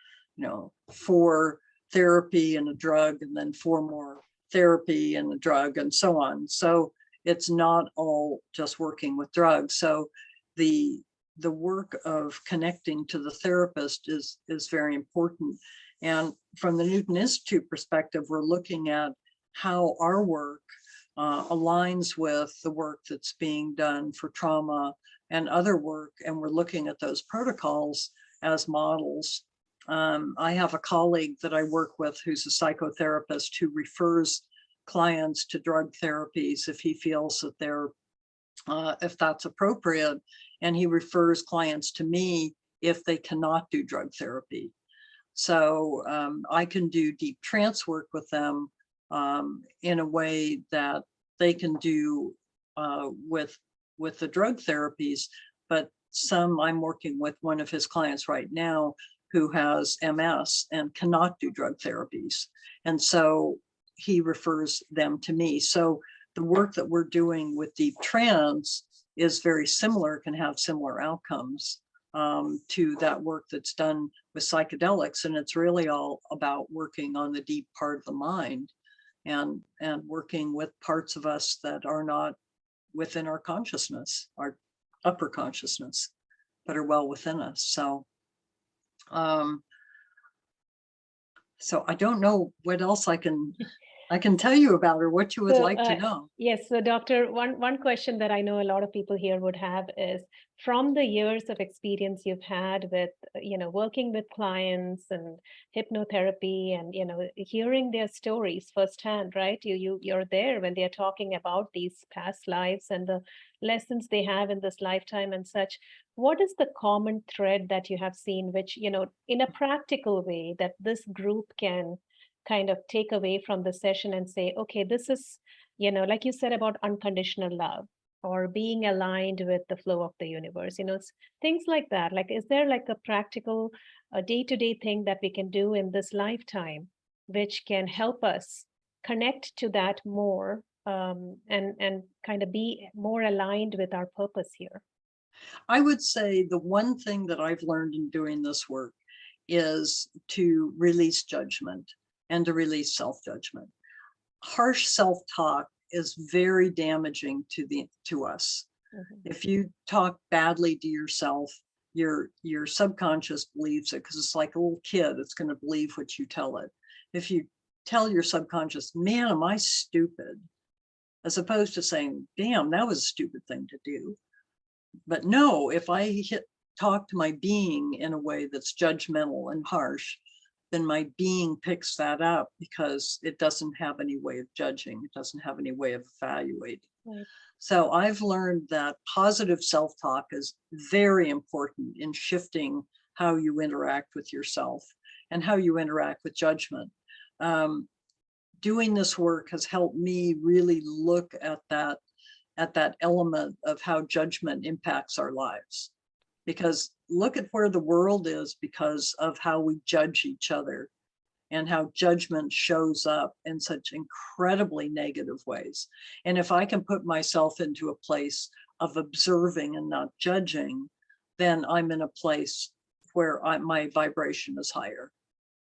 4 therapy and a drug, and then 4 more therapy and a drug, and so on. So it's not all just working with drugs. So the work of connecting to the therapist is very important. And from the Newton Institute perspective, we're looking at how our work aligns with the work that's being done for trauma and other work. And we're looking at those protocols as models. I have a colleague that I work with who's a psychotherapist who refers clients to drug therapies if he feels that they're, if that's appropriate. And he refers clients to me if they cannot do drug therapy. So I can do deep trance work with them in a way that they can do with the drug therapies. But I'm working with one of his clients right now who has MS and cannot do drug therapies. And so he refers them to me. So the work that we're doing with deep trance is very similar, can have similar outcomes to that work that's done with psychedelics. And it's really all about working on the deep part of the mind and working with parts of us that are not within our consciousness, our upper consciousness, but are well within us. So I don't know what else I can tell you about, or what you would like to know. Yes, so doctor, one question that I know a lot of people here would have is, from the years of experience you've had with, working with clients and hypnotherapy and, hearing their stories firsthand, right? You're there when they're talking about these past lives and the lessons they have in this lifetime and such. What is the common thread that you have seen, which, in a practical way, that this group can kind of take away from the session and say, okay, this is, like you said about unconditional love or being aligned with the flow of the universe, things like that. Like, is there like a practical day-to-day thing that we can do in this lifetime, which can help us connect to that more and kind of be more aligned with our purpose here? I would say the one thing that I've learned in doing this work is to release judgment and to release self-judgment. Harsh self-talk is very damaging to us. Mm-hmm. If you talk badly to yourself, your subconscious believes it, because it's like a little kid, it's going to believe what you tell it. If you tell your subconscious, man, am I stupid, as opposed to saying, damn, that was a stupid thing to do. But no, if I talk to my being in a way that's judgmental and harsh, then my being picks that up because it doesn't have any way of judging. It doesn't have any way of evaluating. Right. So I've learned that positive self-talk is very important in shifting how you interact with yourself and how you interact with judgment. Doing this work has helped me really look at that element of how judgment impacts our lives. Because look at where the world is because of how we judge each other and how judgment shows up in such incredibly negative ways. And if I can put myself into a place of observing and not judging, then I'm in a place where my vibration is higher.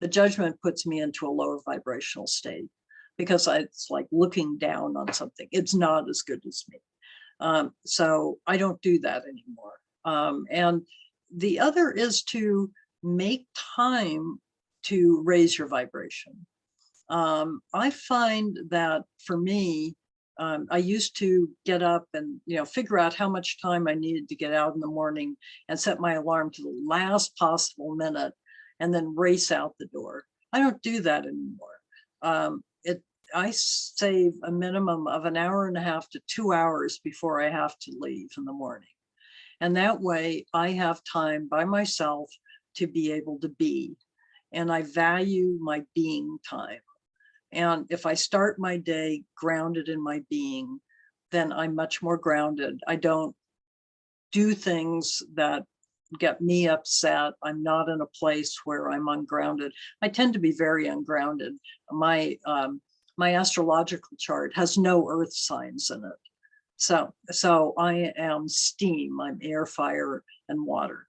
The judgment puts me into a lower vibrational state because it's like looking down on something. It's not as good as me. So I don't do that anymore. And the other is to make time to raise your vibration. I find that for me, I used to get up and figure out how much time I needed to get out in the morning and set my alarm to the last possible minute and then race out the door. I don't do that anymore. I save a minimum of 1.5 hours to 2 hours before I have to leave in the morning. And that way I have time by myself to be able to be. And I value my being time. And if I start my day grounded in my being, then I'm much more grounded. I don't do things that get me upset. I'm not in a place where I'm ungrounded. I tend to be very ungrounded. My astrological chart has no earth signs in it. So I am steam, I'm air, fire, and water.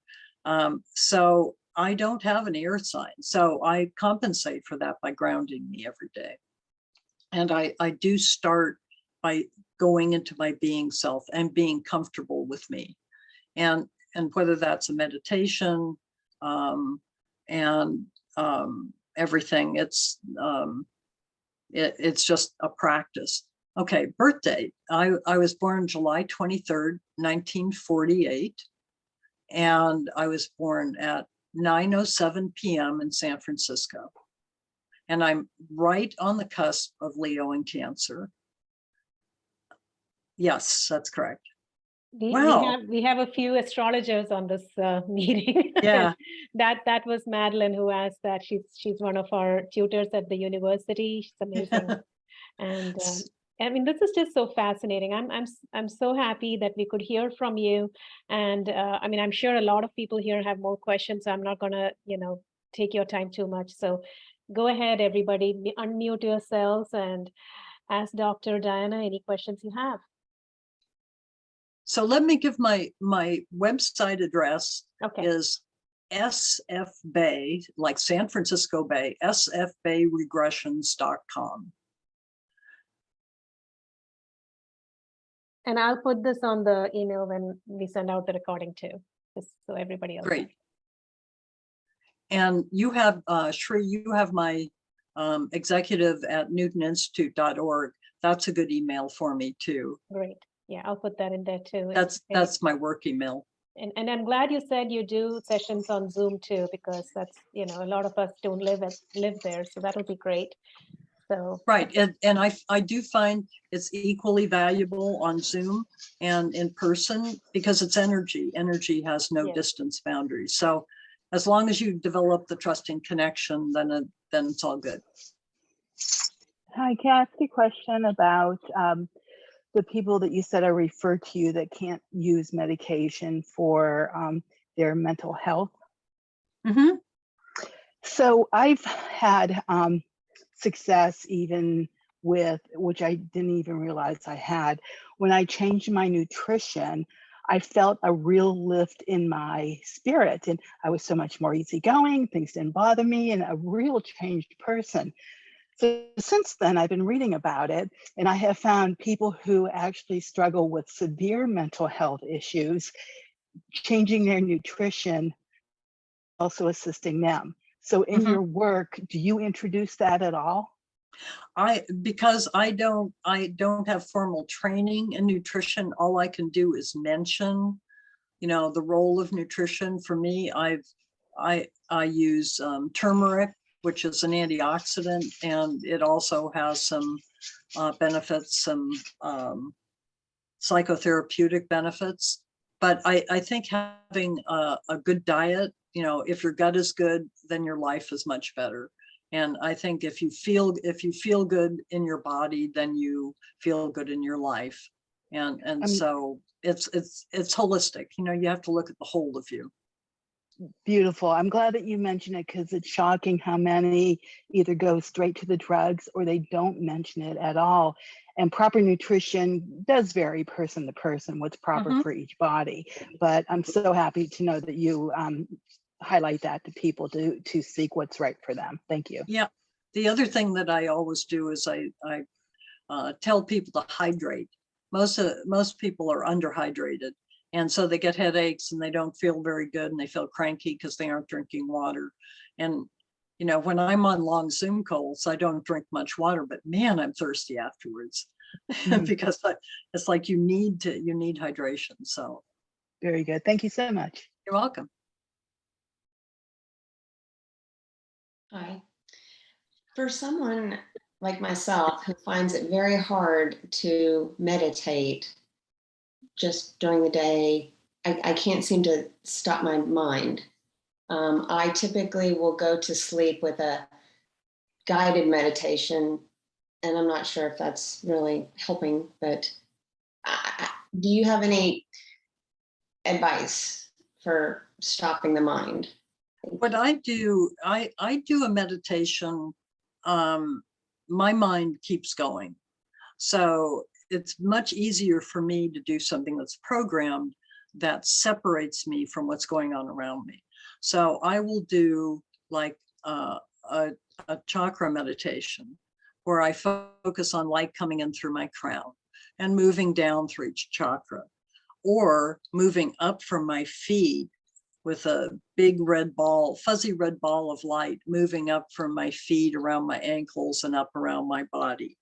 So I don't have any earth sign. So I compensate for that by grounding me every day. And I do start by going into my being self and being comfortable with me. And whether that's a meditation and everything, it's just a practice. Okay, birthday. I was born July 23rd, 1948. And I was born at 9:07 p.m. in San Francisco. And I'm right on the cusp of Leo and Cancer. Yes, that's correct. Wow. We have a few astrologers on this meeting. Yeah. That was Madeline who asked that. She's one of our tutors at the university. She's amazing. And I mean, this is just so fascinating. I'm so happy that we could hear from you. And I mean, I'm sure a lot of people here have more questions. So I'm not gonna, take your time too much. So go ahead, everybody, unmute yourselves and ask Dr. Diana any questions you have. So let me give my website address. Okay. Is SF Bay, like San Francisco Bay, sfbayregressions.com. And I'll put this on the email when we send out the recording too, just so everybody else. Great. And you have, Shri, you have my executive at newtoninstitute.org. That's a good email for me too. Great. Yeah, I'll put that in there too. That's my work email. And I'm glad you said you do sessions on Zoom too, because that's, a lot of us don't live there. So that'll be great. So right. And I do find it's equally valuable on Zoom and in person because it's energy. Energy has no distance boundaries. So as long as you develop the trusting connection, then it's all good. Hi, can I ask you a question about the people that you said are referred to you that can't use medication for their mental health? Mm-hmm. So I've had success even with, which I didn't even realize I had, when I changed my nutrition. I felt a real lift in my spirit, and I was so much more easygoing, things didn't bother me, and a real changed person. So since then, I've been reading about it, and I have found people who actually struggle with severe mental health issues, changing their nutrition, also assisting them. So in your work, do you introduce that at all? Because I don't have formal training in nutrition, all I can do is mention, the role of nutrition. For me, I use turmeric, which is an antioxidant, and it also has some benefits, some psychotherapeutic benefits. But I think having a good diet, if your gut is good, then your life is much better. And I think if you feel good in your body, then you feel good in your life. And so it's holistic. You have to look at the whole of you. Beautiful. I'm glad that you mentioned it, because it's shocking how many either go straight to the drugs or they don't mention it at all. And proper nutrition does vary person to person, what's proper for each body. But I'm so happy to know that you highlight that to people to seek what's right for them. Thank you. Yeah. The other thing that I always do is I tell people to hydrate. Most people are underhydrated. And so they get headaches and they don't feel very good and they feel cranky because they aren't drinking water. And, when I'm on long Zoom calls, I don't drink much water, but man, I'm thirsty afterwards because it's like you need hydration. So. Very good. Thank you so much. You're welcome. Hi. For someone like myself who finds it very hard to meditate just during the day, I can't seem to stop my mind. I typically will go to sleep with a guided meditation, and I'm not sure if that's really helping, but do you have any advice for stopping the mind. What I do, I do a meditation. My mind keeps going. So it's much easier for me to do something that's programmed that separates me from what's going on around me. So I will do like a chakra meditation where I focus on light coming in through my crown and moving down through each chakra, or moving up from my feet with a big red ball, fuzzy red ball of light moving up from my feet around my ankles and up around my body,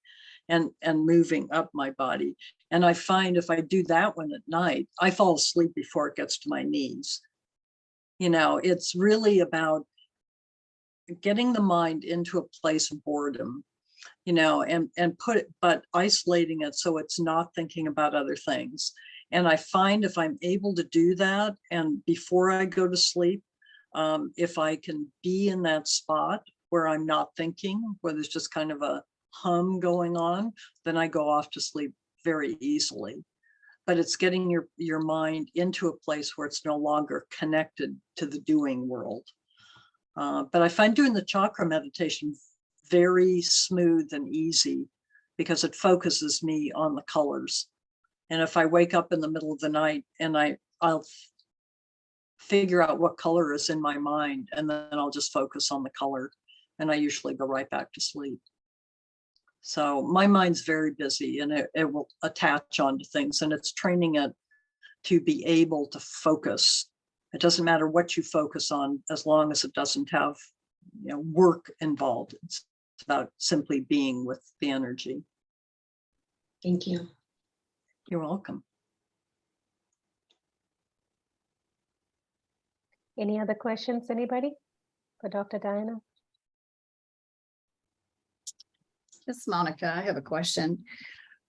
and moving up my body. And I find if I do that one at night, I fall asleep before it gets to my knees. You know, it's really about getting the mind into a place of boredom, you know, and but isolating it so it's not thinking about other things. And I find if I'm able to do that, and before I go to sleep, if I can be in that spot where I'm not thinking, where there's just kind of a hum going on, then I go off to sleep very easily. But it's getting your mind into a place where it's no longer connected to the doing world. But I find doing the chakra meditation very smooth and easy because it focuses me on the colors. And if I wake up in the middle of the night and I'll figure out what color is in my mind, and then I'll just focus on the color, and I usually go right back to sleep. So my mind's very busy, and it will attach onto things, and it's training it to be able to focus. It doesn't matter what you focus on, as long as it doesn't have, you know, work involved. It's about simply being with the energy. Thank you. You're welcome. Any other questions, anybody, for Dr. Diana? This is Monica. I have a question.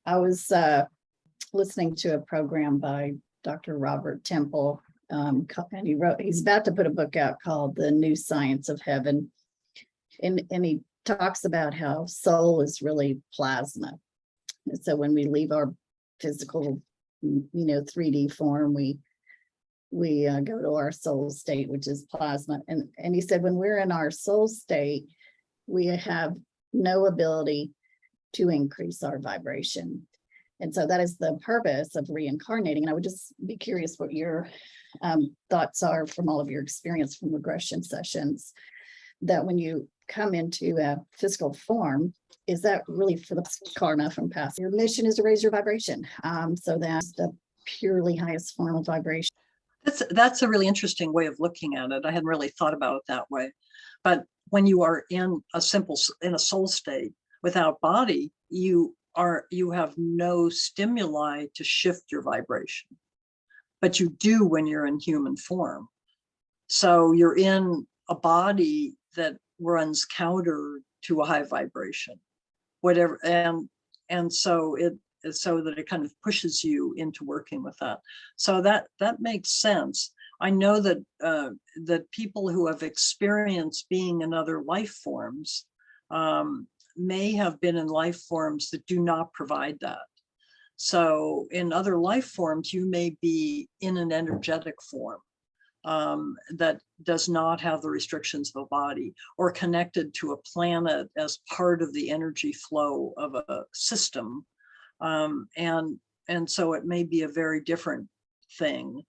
I was listening to a program by Dr. Robert Temple, and he's about to put a book out called The New Science of Heaven. And he talks about how soul is really plasma. And so when we leave our physical, 3D form, we go to our soul state, which is plasma. And he said, when we're in our soul state, we have no ability to increase our vibration. And so that is the purpose of reincarnating. And I would just be curious what your thoughts are from all of your experience from regression sessions, that when you come into a physical form, is that really for the karma from past? Your mission is to raise your vibration. So that's the purely highest form of vibration. That's a really interesting way of looking at it. I hadn't really thought about it that way. But when you are in a soul state without body, you have no stimuli to shift your vibration, but you do when you're in human form. So you're in a body that runs counter to a high vibration, whatever, and so that it kind of pushes you into working with that. So that makes sense. I know that that people who have experienced being in other life forms may have been in life forms that do not provide that. So in other life forms, you may be in an energetic form that does not have the restrictions of a body, or connected to a planet as part of the energy flow of a system. And so it may be a very different thing.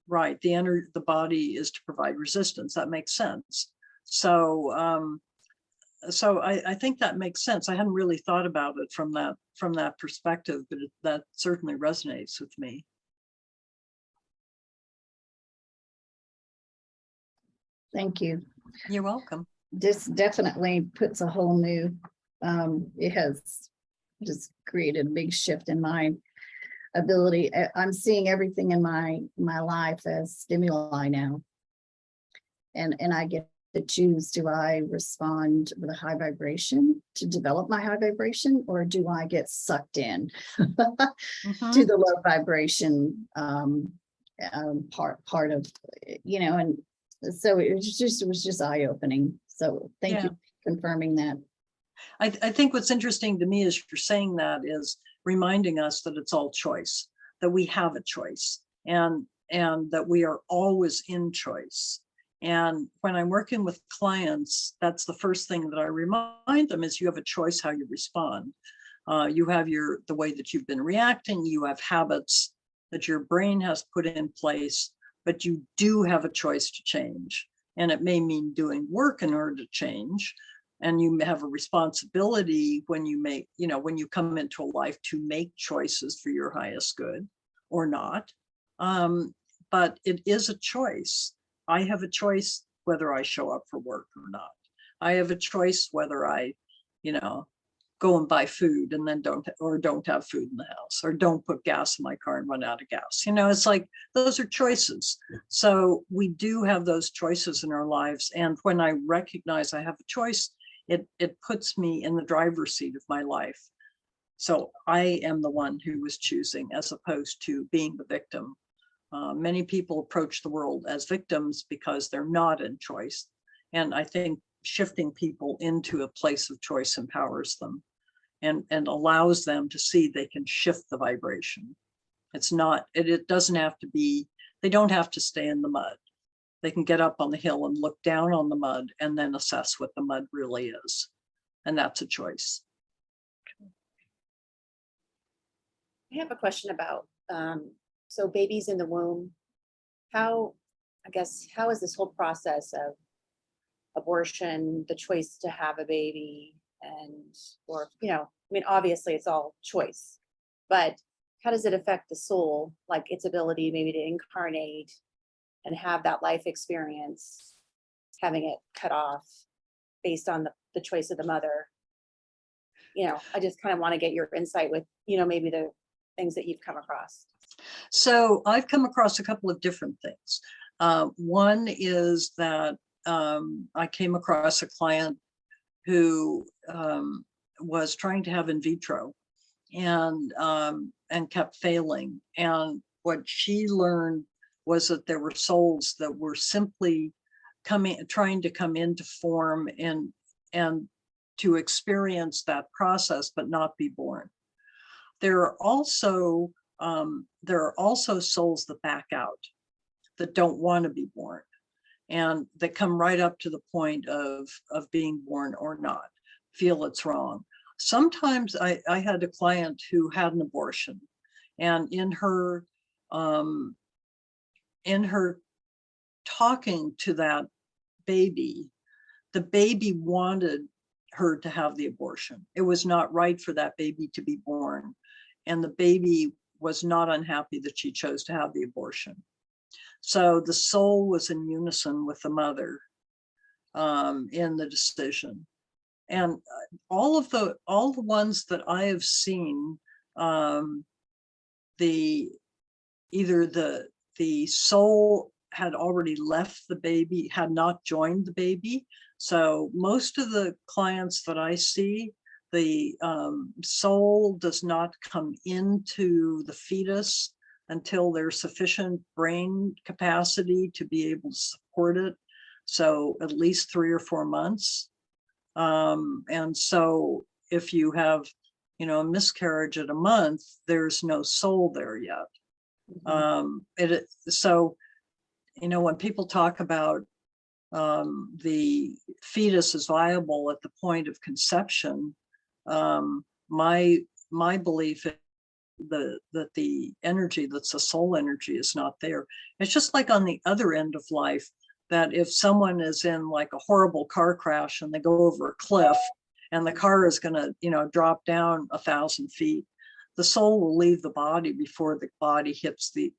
Right, the body is to provide resistance. That makes sense. So I think that makes sense. I hadn't really thought about it from that perspective, but that certainly resonates with me. Thank you. You're welcome. This definitely puts a whole new, it has just created a big shift in my ability. I'm seeing everything in my life as stimuli now. And I get to choose, do I respond with a high vibration to develop my high vibration, or do I get sucked in to the low vibration part of, and so it was just eye-opening. So thank you for confirming that. I think what's interesting to me is you're saying that is reminding us that it's all choice, that we have a choice. And and that we are always in choice. And when I'm working with clients, that's the first thing that I remind them is you have a choice how you respond. You have the way that you've been reacting, you have habits that your brain has put in place, but you do have a choice to change. And it may mean doing work in order to change. And you have a responsibility when you make, when you come into a life to make choices for your highest good or not. But it is a choice. I have a choice whether I show up for work or not. I have a choice whether I, go and buy food and then don't have food in the house, or don't put gas in my car and run out of gas. It's like those are choices. So we do have those choices in our lives. And when I recognize I have a choice, it puts me in the driver's seat of my life. So I am the one who was choosing as opposed to being the victim. Many people approach the world as victims because they're not in choice. And I think shifting people into a place of choice empowers them and allows them to see they can shift the vibration. It doesn't have to be, they don't have to stay in the mud. They can get up on the hill and look down on the mud and then assess what the mud really is. And that's a choice. I have a question about, so babies in the womb, how is this whole process of abortion, the choice to have a baby obviously it's all choice, but how does it affect the soul, like its ability maybe to incarnate and have that life experience, having it cut off based on the choice of the mother? I just kind of want to get your insight with, maybe the things that you've come across. So I've come across a couple of different things. One is that I came across a client who was trying to have in vitro and kept failing. And what she learned was that there were souls that were simply trying to come into form and to experience that process, but not be born. There are also souls that back out, that don't want to be born, and that come right up to the point of being born or not, feel it's wrong. Sometimes I had a client who had an abortion, and in her talking to that baby, the baby wanted her to have the abortion. It was not right for that baby to be born. And the baby was not unhappy that she chose to have the abortion. So the soul was in unison with the mother in the decision. And all the ones that I have seen, either the soul had already left the baby, had not joined the baby. So most of the clients that I see, the soul does not come into the fetus until there's sufficient brain capacity to be able to support it. So at least 3 or 4 months. And so if you have, a miscarriage at a month, there's no soul there yet. So, when people talk about the fetus is viable at the point of conception, my belief is that the energy that's the soul energy is not there. It's just like on the other end of life, that if someone is in like a horrible car crash and they go over a cliff and the car is going to drop down 1,000 feet, the soul will leave the body before the body hits the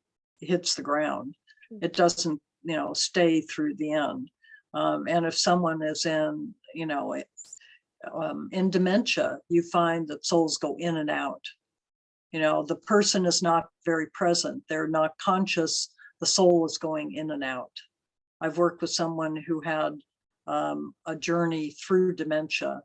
ground. It doesn't stay through the end. And if someone is in dementia, you find that souls go in and out. The person is not very present. They're not conscious. The soul is going in and out. I've worked with someone who had a journey through dementia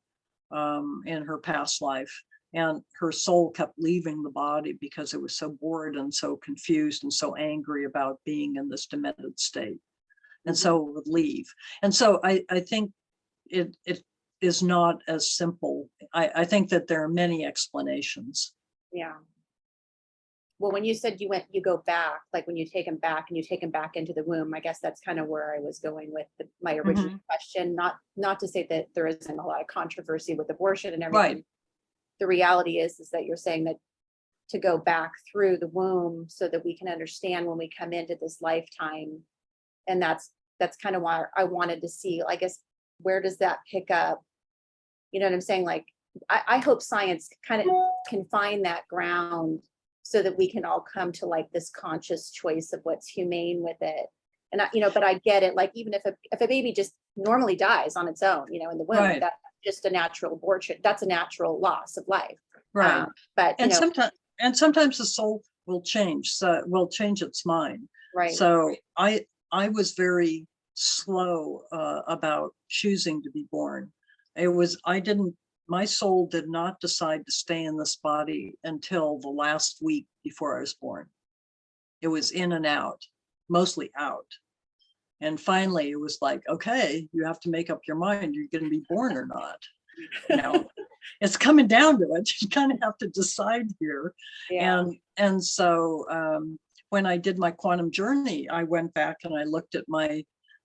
in her past life, and her soul kept leaving the body because it was so bored and so confused and so angry about being in this demented state. And so it would leave. And so I think it is not as simple. I think that there are many explanations. Yeah. well, when you said you go back, like when you take them back and you take them back into the womb, I guess that's kind of where I was going with my original question. Not to say that there isn't a lot of controversy with abortion and everything. Right. The reality is that you're saying that to go back through the womb so that we can understand when we come into this lifetime. And that's kind of why I wanted to see, I guess, where does that pick up? You know what I'm saying? Like, I hope science kind of can find that ground so that we can all come to like this conscious choice of what's humane with it. And but I get it. Like, even if a baby just normally dies on its own, in the womb, Right. that's just a natural abortion. That's a natural loss of life. Right. But sometimes the soul will change. So will change its mind. right. So I was very slow about choosing to be born. My soul did not decide to stay in this body until the last week before I was born. It was in and out, mostly out. And finally it was like, okay, you have to make up your mind. You're going to be born or not. It's coming down to it. You kind of have to decide here. Yeah. And so when I did my quantum journey, I went back and I looked at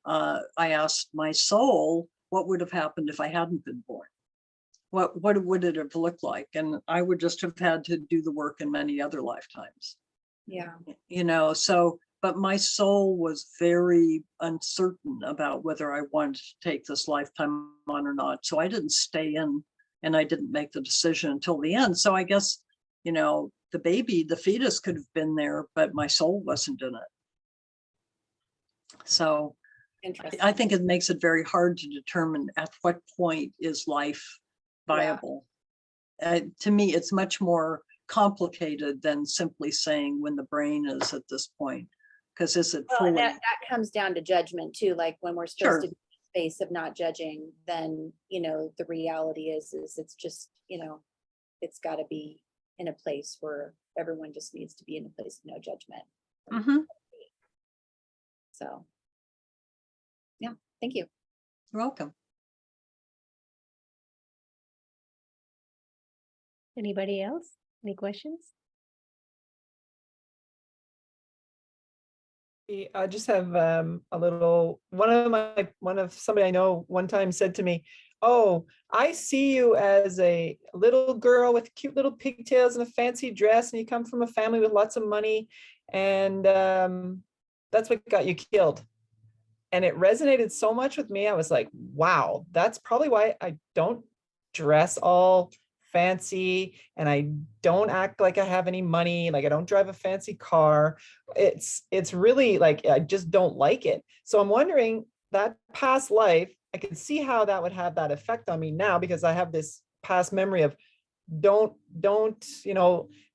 I asked my soul, what would have happened if I hadn't been born? What would it have looked like? And I would just have had to do the work in many other lifetimes. Yeah. But my soul was very uncertain about whether I wanted to take this lifetime on or not. So I didn't stay in and I didn't make the decision until the end. So I guess, the fetus could have been there, but my soul wasn't in it. So Interesting. I think it makes it very hard to determine at what point is life viable. To me, it's much more complicated than simply saying when the brain is at this point, because is it fully? That comes down to judgment too. Like when we're supposed Sure. to be in a space of not judging, then the reality is it's just it's got to be in a place where everyone just needs to be in a place of no judgment. Mhm. So, yeah, thank you. You're welcome. Anybody else? Any questions? I just have a little, one of somebody I know one time said to me, oh, I see you as a little girl with cute little pigtails and a fancy dress, and you come from a family with lots of money, and that's what got you killed. And it resonated so much with me. I was like, wow, that's probably why I don't dress all fancy and I don't act like I have any money. Like I don't drive a fancy car. It's really like, I just don't like it. So I'm wondering, that past life, I can see how that would have that effect on me now, because I have this past memory of don't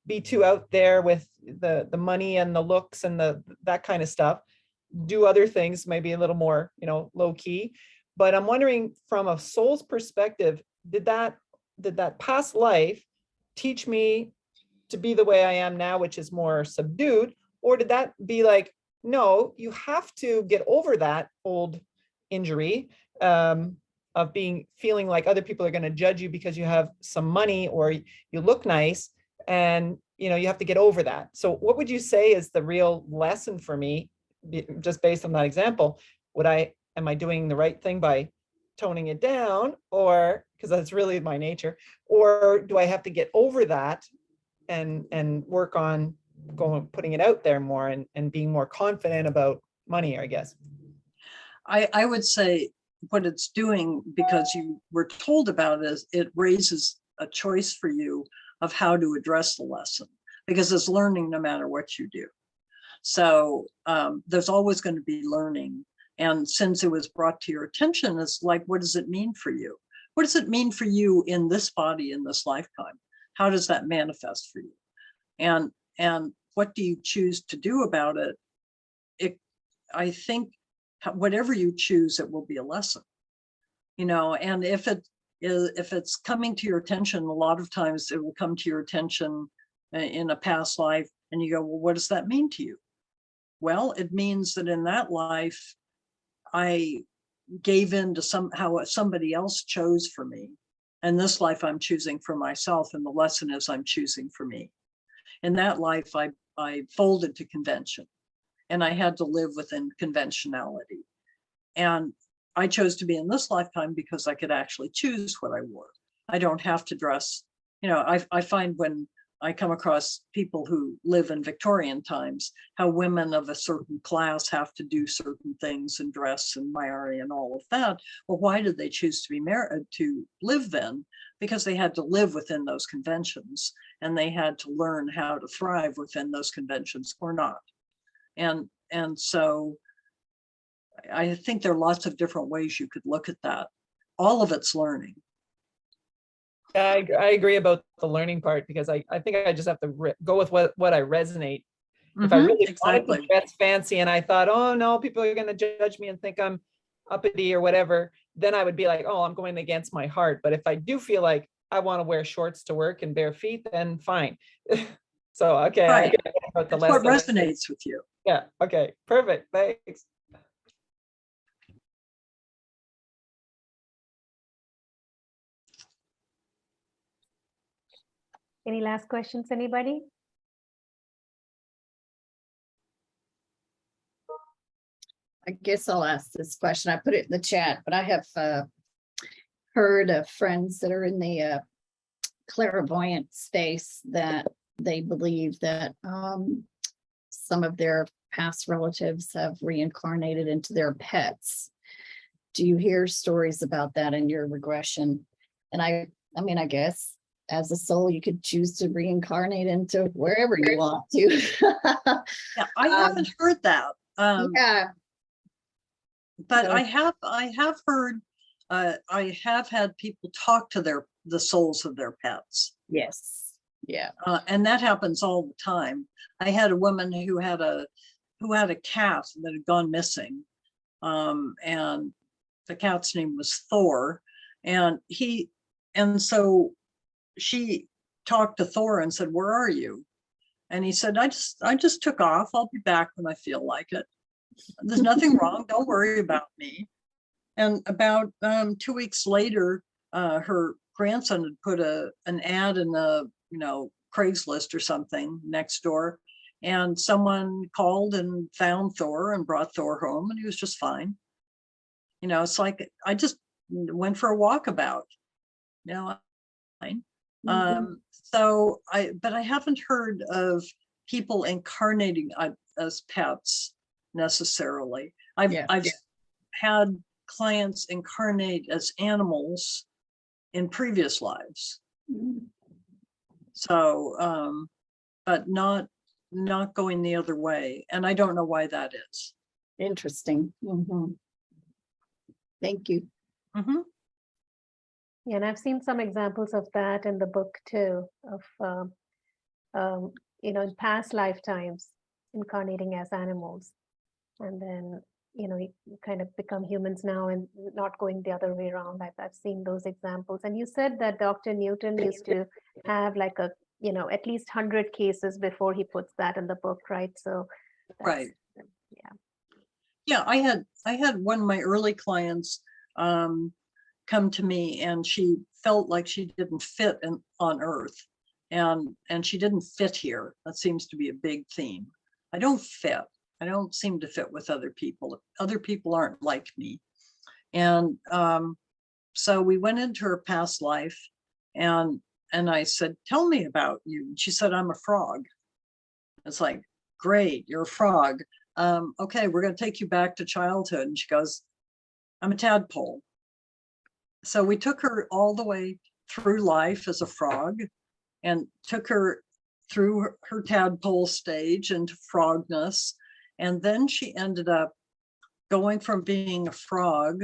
be too out there with the money and the looks and that kind of stuff. Do other things, maybe a little more, low key. But I'm wondering, from a soul's perspective, did that past life teach me to be the way I am now, which is more subdued? Or did that be like, no, you have to get over that old injury of feeling like other people are going to judge you because you have some money or you look nice, and you have to get over that. So what would you say is the real lesson for me, just based on that example? Am I doing the right thing by toning it down, or because that's really my nature, or do I have to get over that and work on putting it out there more and being more confident about money, I guess? I would say what it's doing, because you were told about it, is it raises a choice for you of how to address the lesson, because it's learning no matter what you do. So there's always going to be learning. And since it was brought to your attention, it's like, what does it mean for you? What does it mean for you in this body, in this lifetime? How does that manifest for you? And what do you choose to do about it? I think whatever you choose, it will be a lesson. And if it's coming to your attention, a lot of times it will come to your attention in a past life, and you go, well, what does that mean to you? Well, it means that in that life, I gave in to somebody else chose for me. And this life I'm choosing for myself, and the lesson is I'm choosing for me. In that life, I I folded to convention, and I had to live within conventionality. And I chose to be in this lifetime because I could actually choose what I wore. I don't have to dress. I find when I come across people who live in Victorian times, how women of a certain class have to do certain things and dress and marry and all of that. Well, why did they choose to be married, to live then? Because they had to live within those conventions, and they had to learn how to thrive within those conventions or not. And so I think there are lots of different ways you could look at that. All of it's learning. I agree about the learning part, because I think I just have to go with what I resonate. If I really wanted to dress fancy and I thought, oh no, people are going to judge me and think I'm uppity or whatever, then I would be like, oh, I'm going against my heart. But if I do feel like I want to wear shorts to work and bare feet, then fine. So, okay. Right. That's what resonates with you. Yeah. Okay. Perfect. Thanks. Any last questions, anybody? I guess I'll ask this question. I put it in the chat, but I have heard of friends that are in the clairvoyant space that they believe that some of their past relatives have reincarnated into their pets. Do you hear stories about that in your regression? And I mean, I guess as a soul, you could choose to reincarnate into wherever you want to. Yeah, I haven't heard that. Yeah. But I have heard, I have had people talk to the souls of their pets. Yes. Yeah. And that happens all the time. I had a woman who had a cat that had gone missing. And the cat's name was Thor. And so she talked to Thor and said, "Where are you?" And he said, I just took off. I'll be back when I feel like it. There's nothing wrong. Don't worry about me. And about 2 weeks later, her grandson had put an ad in the Craigslist or something next door, and someone called and found Thor and brought Thor home, and he was just fine. It's like I just went for a walkabout. Fine. But I haven't heard of people incarnating as pets necessarily. I've had clients incarnate as animals in previous lives. So, but not going the other way. And I don't know why that is. Interesting. Thank you. Yeah, and I've seen some examples of that in the book too, of in past lifetimes incarnating as animals, and then you kind of become humans now and not going the other way around. I've seen those examples. And you said that Dr. Newton used to have like at least 100 cases before he puts that in the book, right? So right. Yeah, I had one of my early clients come to me, and she felt like she didn't fit on Earth, and she didn't fit here. That seems to be a big theme. I don't fit. I don't seem to fit with other people. Other people aren't like me. And so we went into her past life, and I said, "Tell me about you." And she said, "I'm a frog." It's like, "Great, you're a frog. Okay, we're going to take you back to childhood." And she goes, "I'm a tadpole." So we took her all the way through life as a frog, and took her through her tadpole stage into frogness. And then she ended up going from being a frog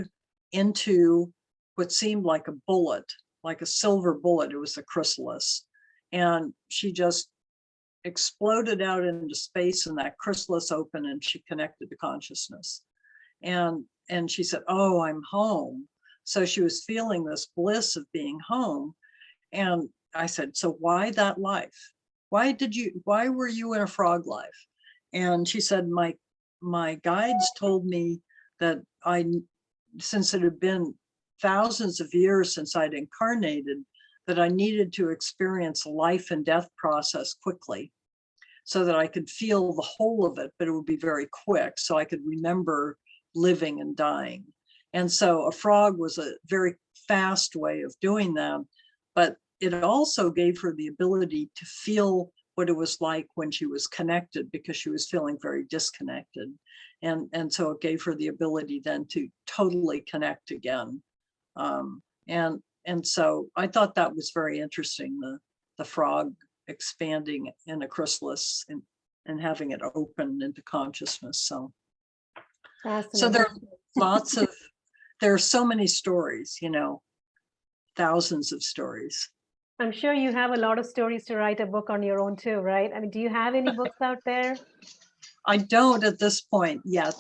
into what seemed like a bullet, like a silver bullet. It was a chrysalis. And she just exploded out into space, and that chrysalis opened, and she connected to consciousness. And she said, "Oh, I'm home." So she was feeling this bliss of being home. And I said, "So why that life? Why were you in a frog life?" And she said, my guides told me that since it had been thousands of years since I'd incarnated, that I needed to experience a life and death process quickly. so that I could feel the whole of it, but it would be very quick, so I could remember living and dying. And so a frog was a very fast way of doing that, but it also gave her the ability to feel what it was like when she was connected, because she was feeling very disconnected. And so it gave her the ability then to totally connect again. And so I thought that was very interesting, the frog expanding in a chrysalis and having it open into consciousness. So there are lots of, there are so many stories, you know, thousands of stories. I'm sure you have a lot of stories to write a book on your own too, right? I mean, do you have any books out there? I don't at this point yet,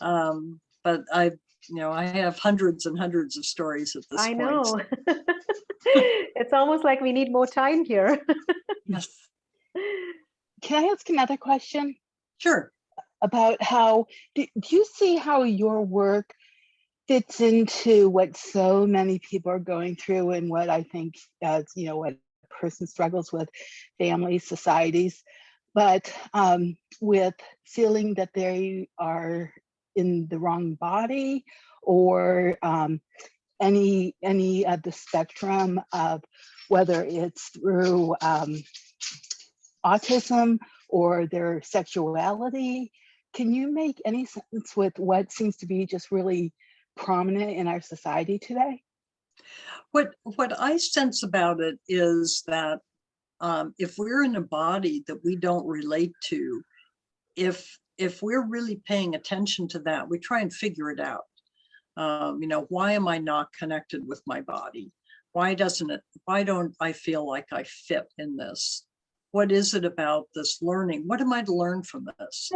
but I have hundreds and hundreds of stories at this point. I know. It's almost like we need more time here. Yes. Can I ask another question Sure. about how, do you see how your work fits into what so many people are going through, and what I think, what a person struggles with, families, societies, but with feeling that they are in the wrong body, or any of the spectrum of whether it's through autism or their sexuality? Can you make any sense with what seems to be just really prominent in our society today? What I sense about it is that if we're in a body that we don't relate to, if we're really paying attention to that, we try and figure it out. Why am I not connected with my body? Why don't I feel like I fit in this? What is it about this learning? What am I to learn from this?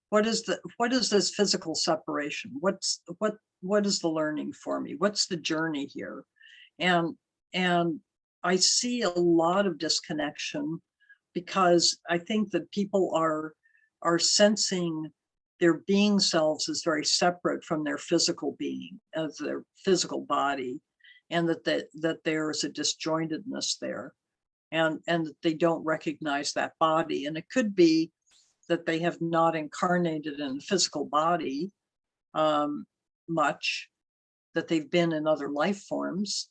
What is this physical separation? What is the learning for me? What's the journey here? And I see a lot of disconnection, because I think that people are sensing their being selves as very separate from their physical being, as their physical body, and that there is a disjointedness there, and that they don't recognize that body. And it could be that they have not incarnated in a physical body much, that they've been in other life forms.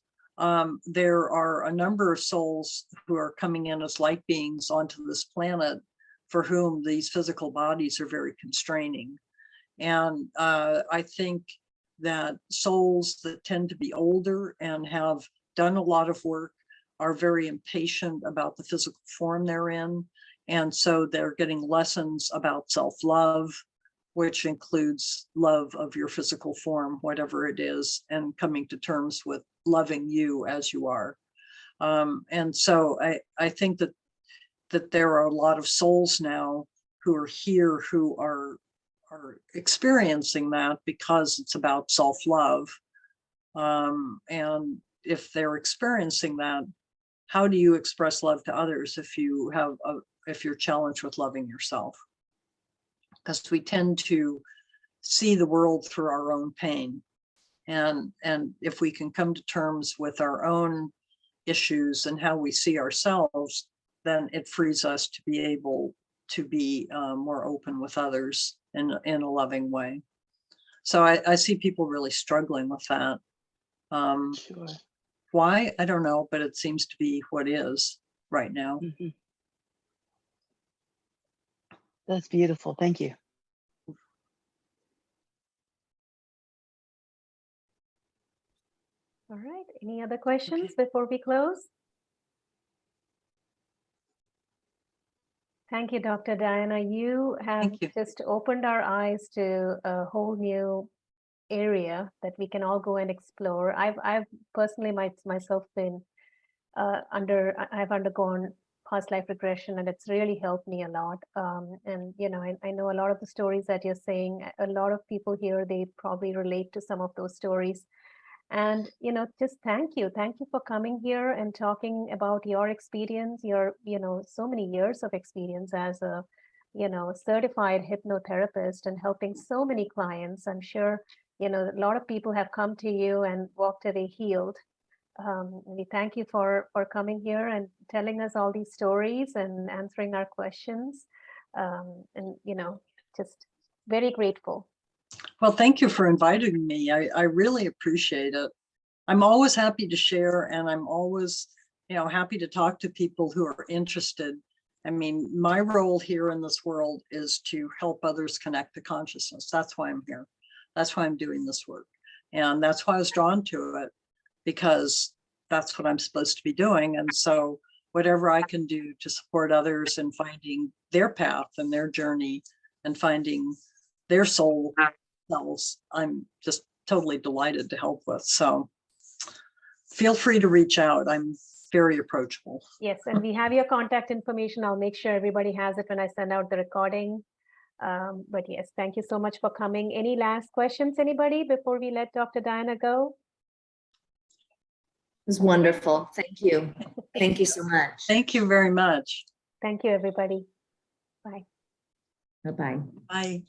There are a number of souls who are coming in as light beings onto this planet for whom these physical bodies are very constraining. And I think that souls that tend to be older and have done a lot of work are very impatient about the physical form they're in. And so they're getting lessons about self-love, which includes love of your physical form, whatever it is, and coming to terms with loving you as you are. And so I think that there are a lot of souls now who are here who are experiencing that, because it's about self-love. And if they're experiencing that, how do you express love to others if you're challenged with loving yourself? Because we tend to see the world through our own pain. And if we can come to terms with our own issues and how we see ourselves, then it frees us to be able to be more open with others in a loving way. So I see people really struggling with that. Sure. Why? I don't know, but it seems to be what is right now. Mm-hmm. That's beautiful. Thank you. All right. Any other questions before we close? Thank you, Dr. Diana. You have just opened our eyes to a whole new area that we can all go and explore. I've personally myself been I've undergone past life regression, and it's really helped me a lot. And I know a lot of the stories that you're saying, a lot of people here, they probably relate to some of those stories. And just thank you for coming here and talking about your experience, your so many years of experience as a certified hypnotherapist, and helping so many clients. I'm sure a lot of people have come to you and walked away healed. We thank you for coming here and telling us all these stories and answering our questions. And, just very grateful. Well, thank you for inviting me. I really appreciate it. I'm always happy to share, and I'm always, happy to talk to people who are interested. I mean, my role here in this world is to help others connect to consciousness. That's why I'm here. That's why I'm doing this work. And that's why I was drawn to it, because that's what I'm supposed to be doing. And so whatever I can do to support others in finding their path and their journey and finding their soul selves, I'm just totally delighted to help with. So feel free to reach out. I'm very approachable. Yes, and we have your contact information. I'll make sure everybody has it when I send out the recording. But yes, thank you so much for coming. Any last questions, anybody, before we let Dr. Diana go? It was wonderful. Thank you. Thank you so much. Thank you very much. Thank you, everybody. Bye. Bye-bye. Bye.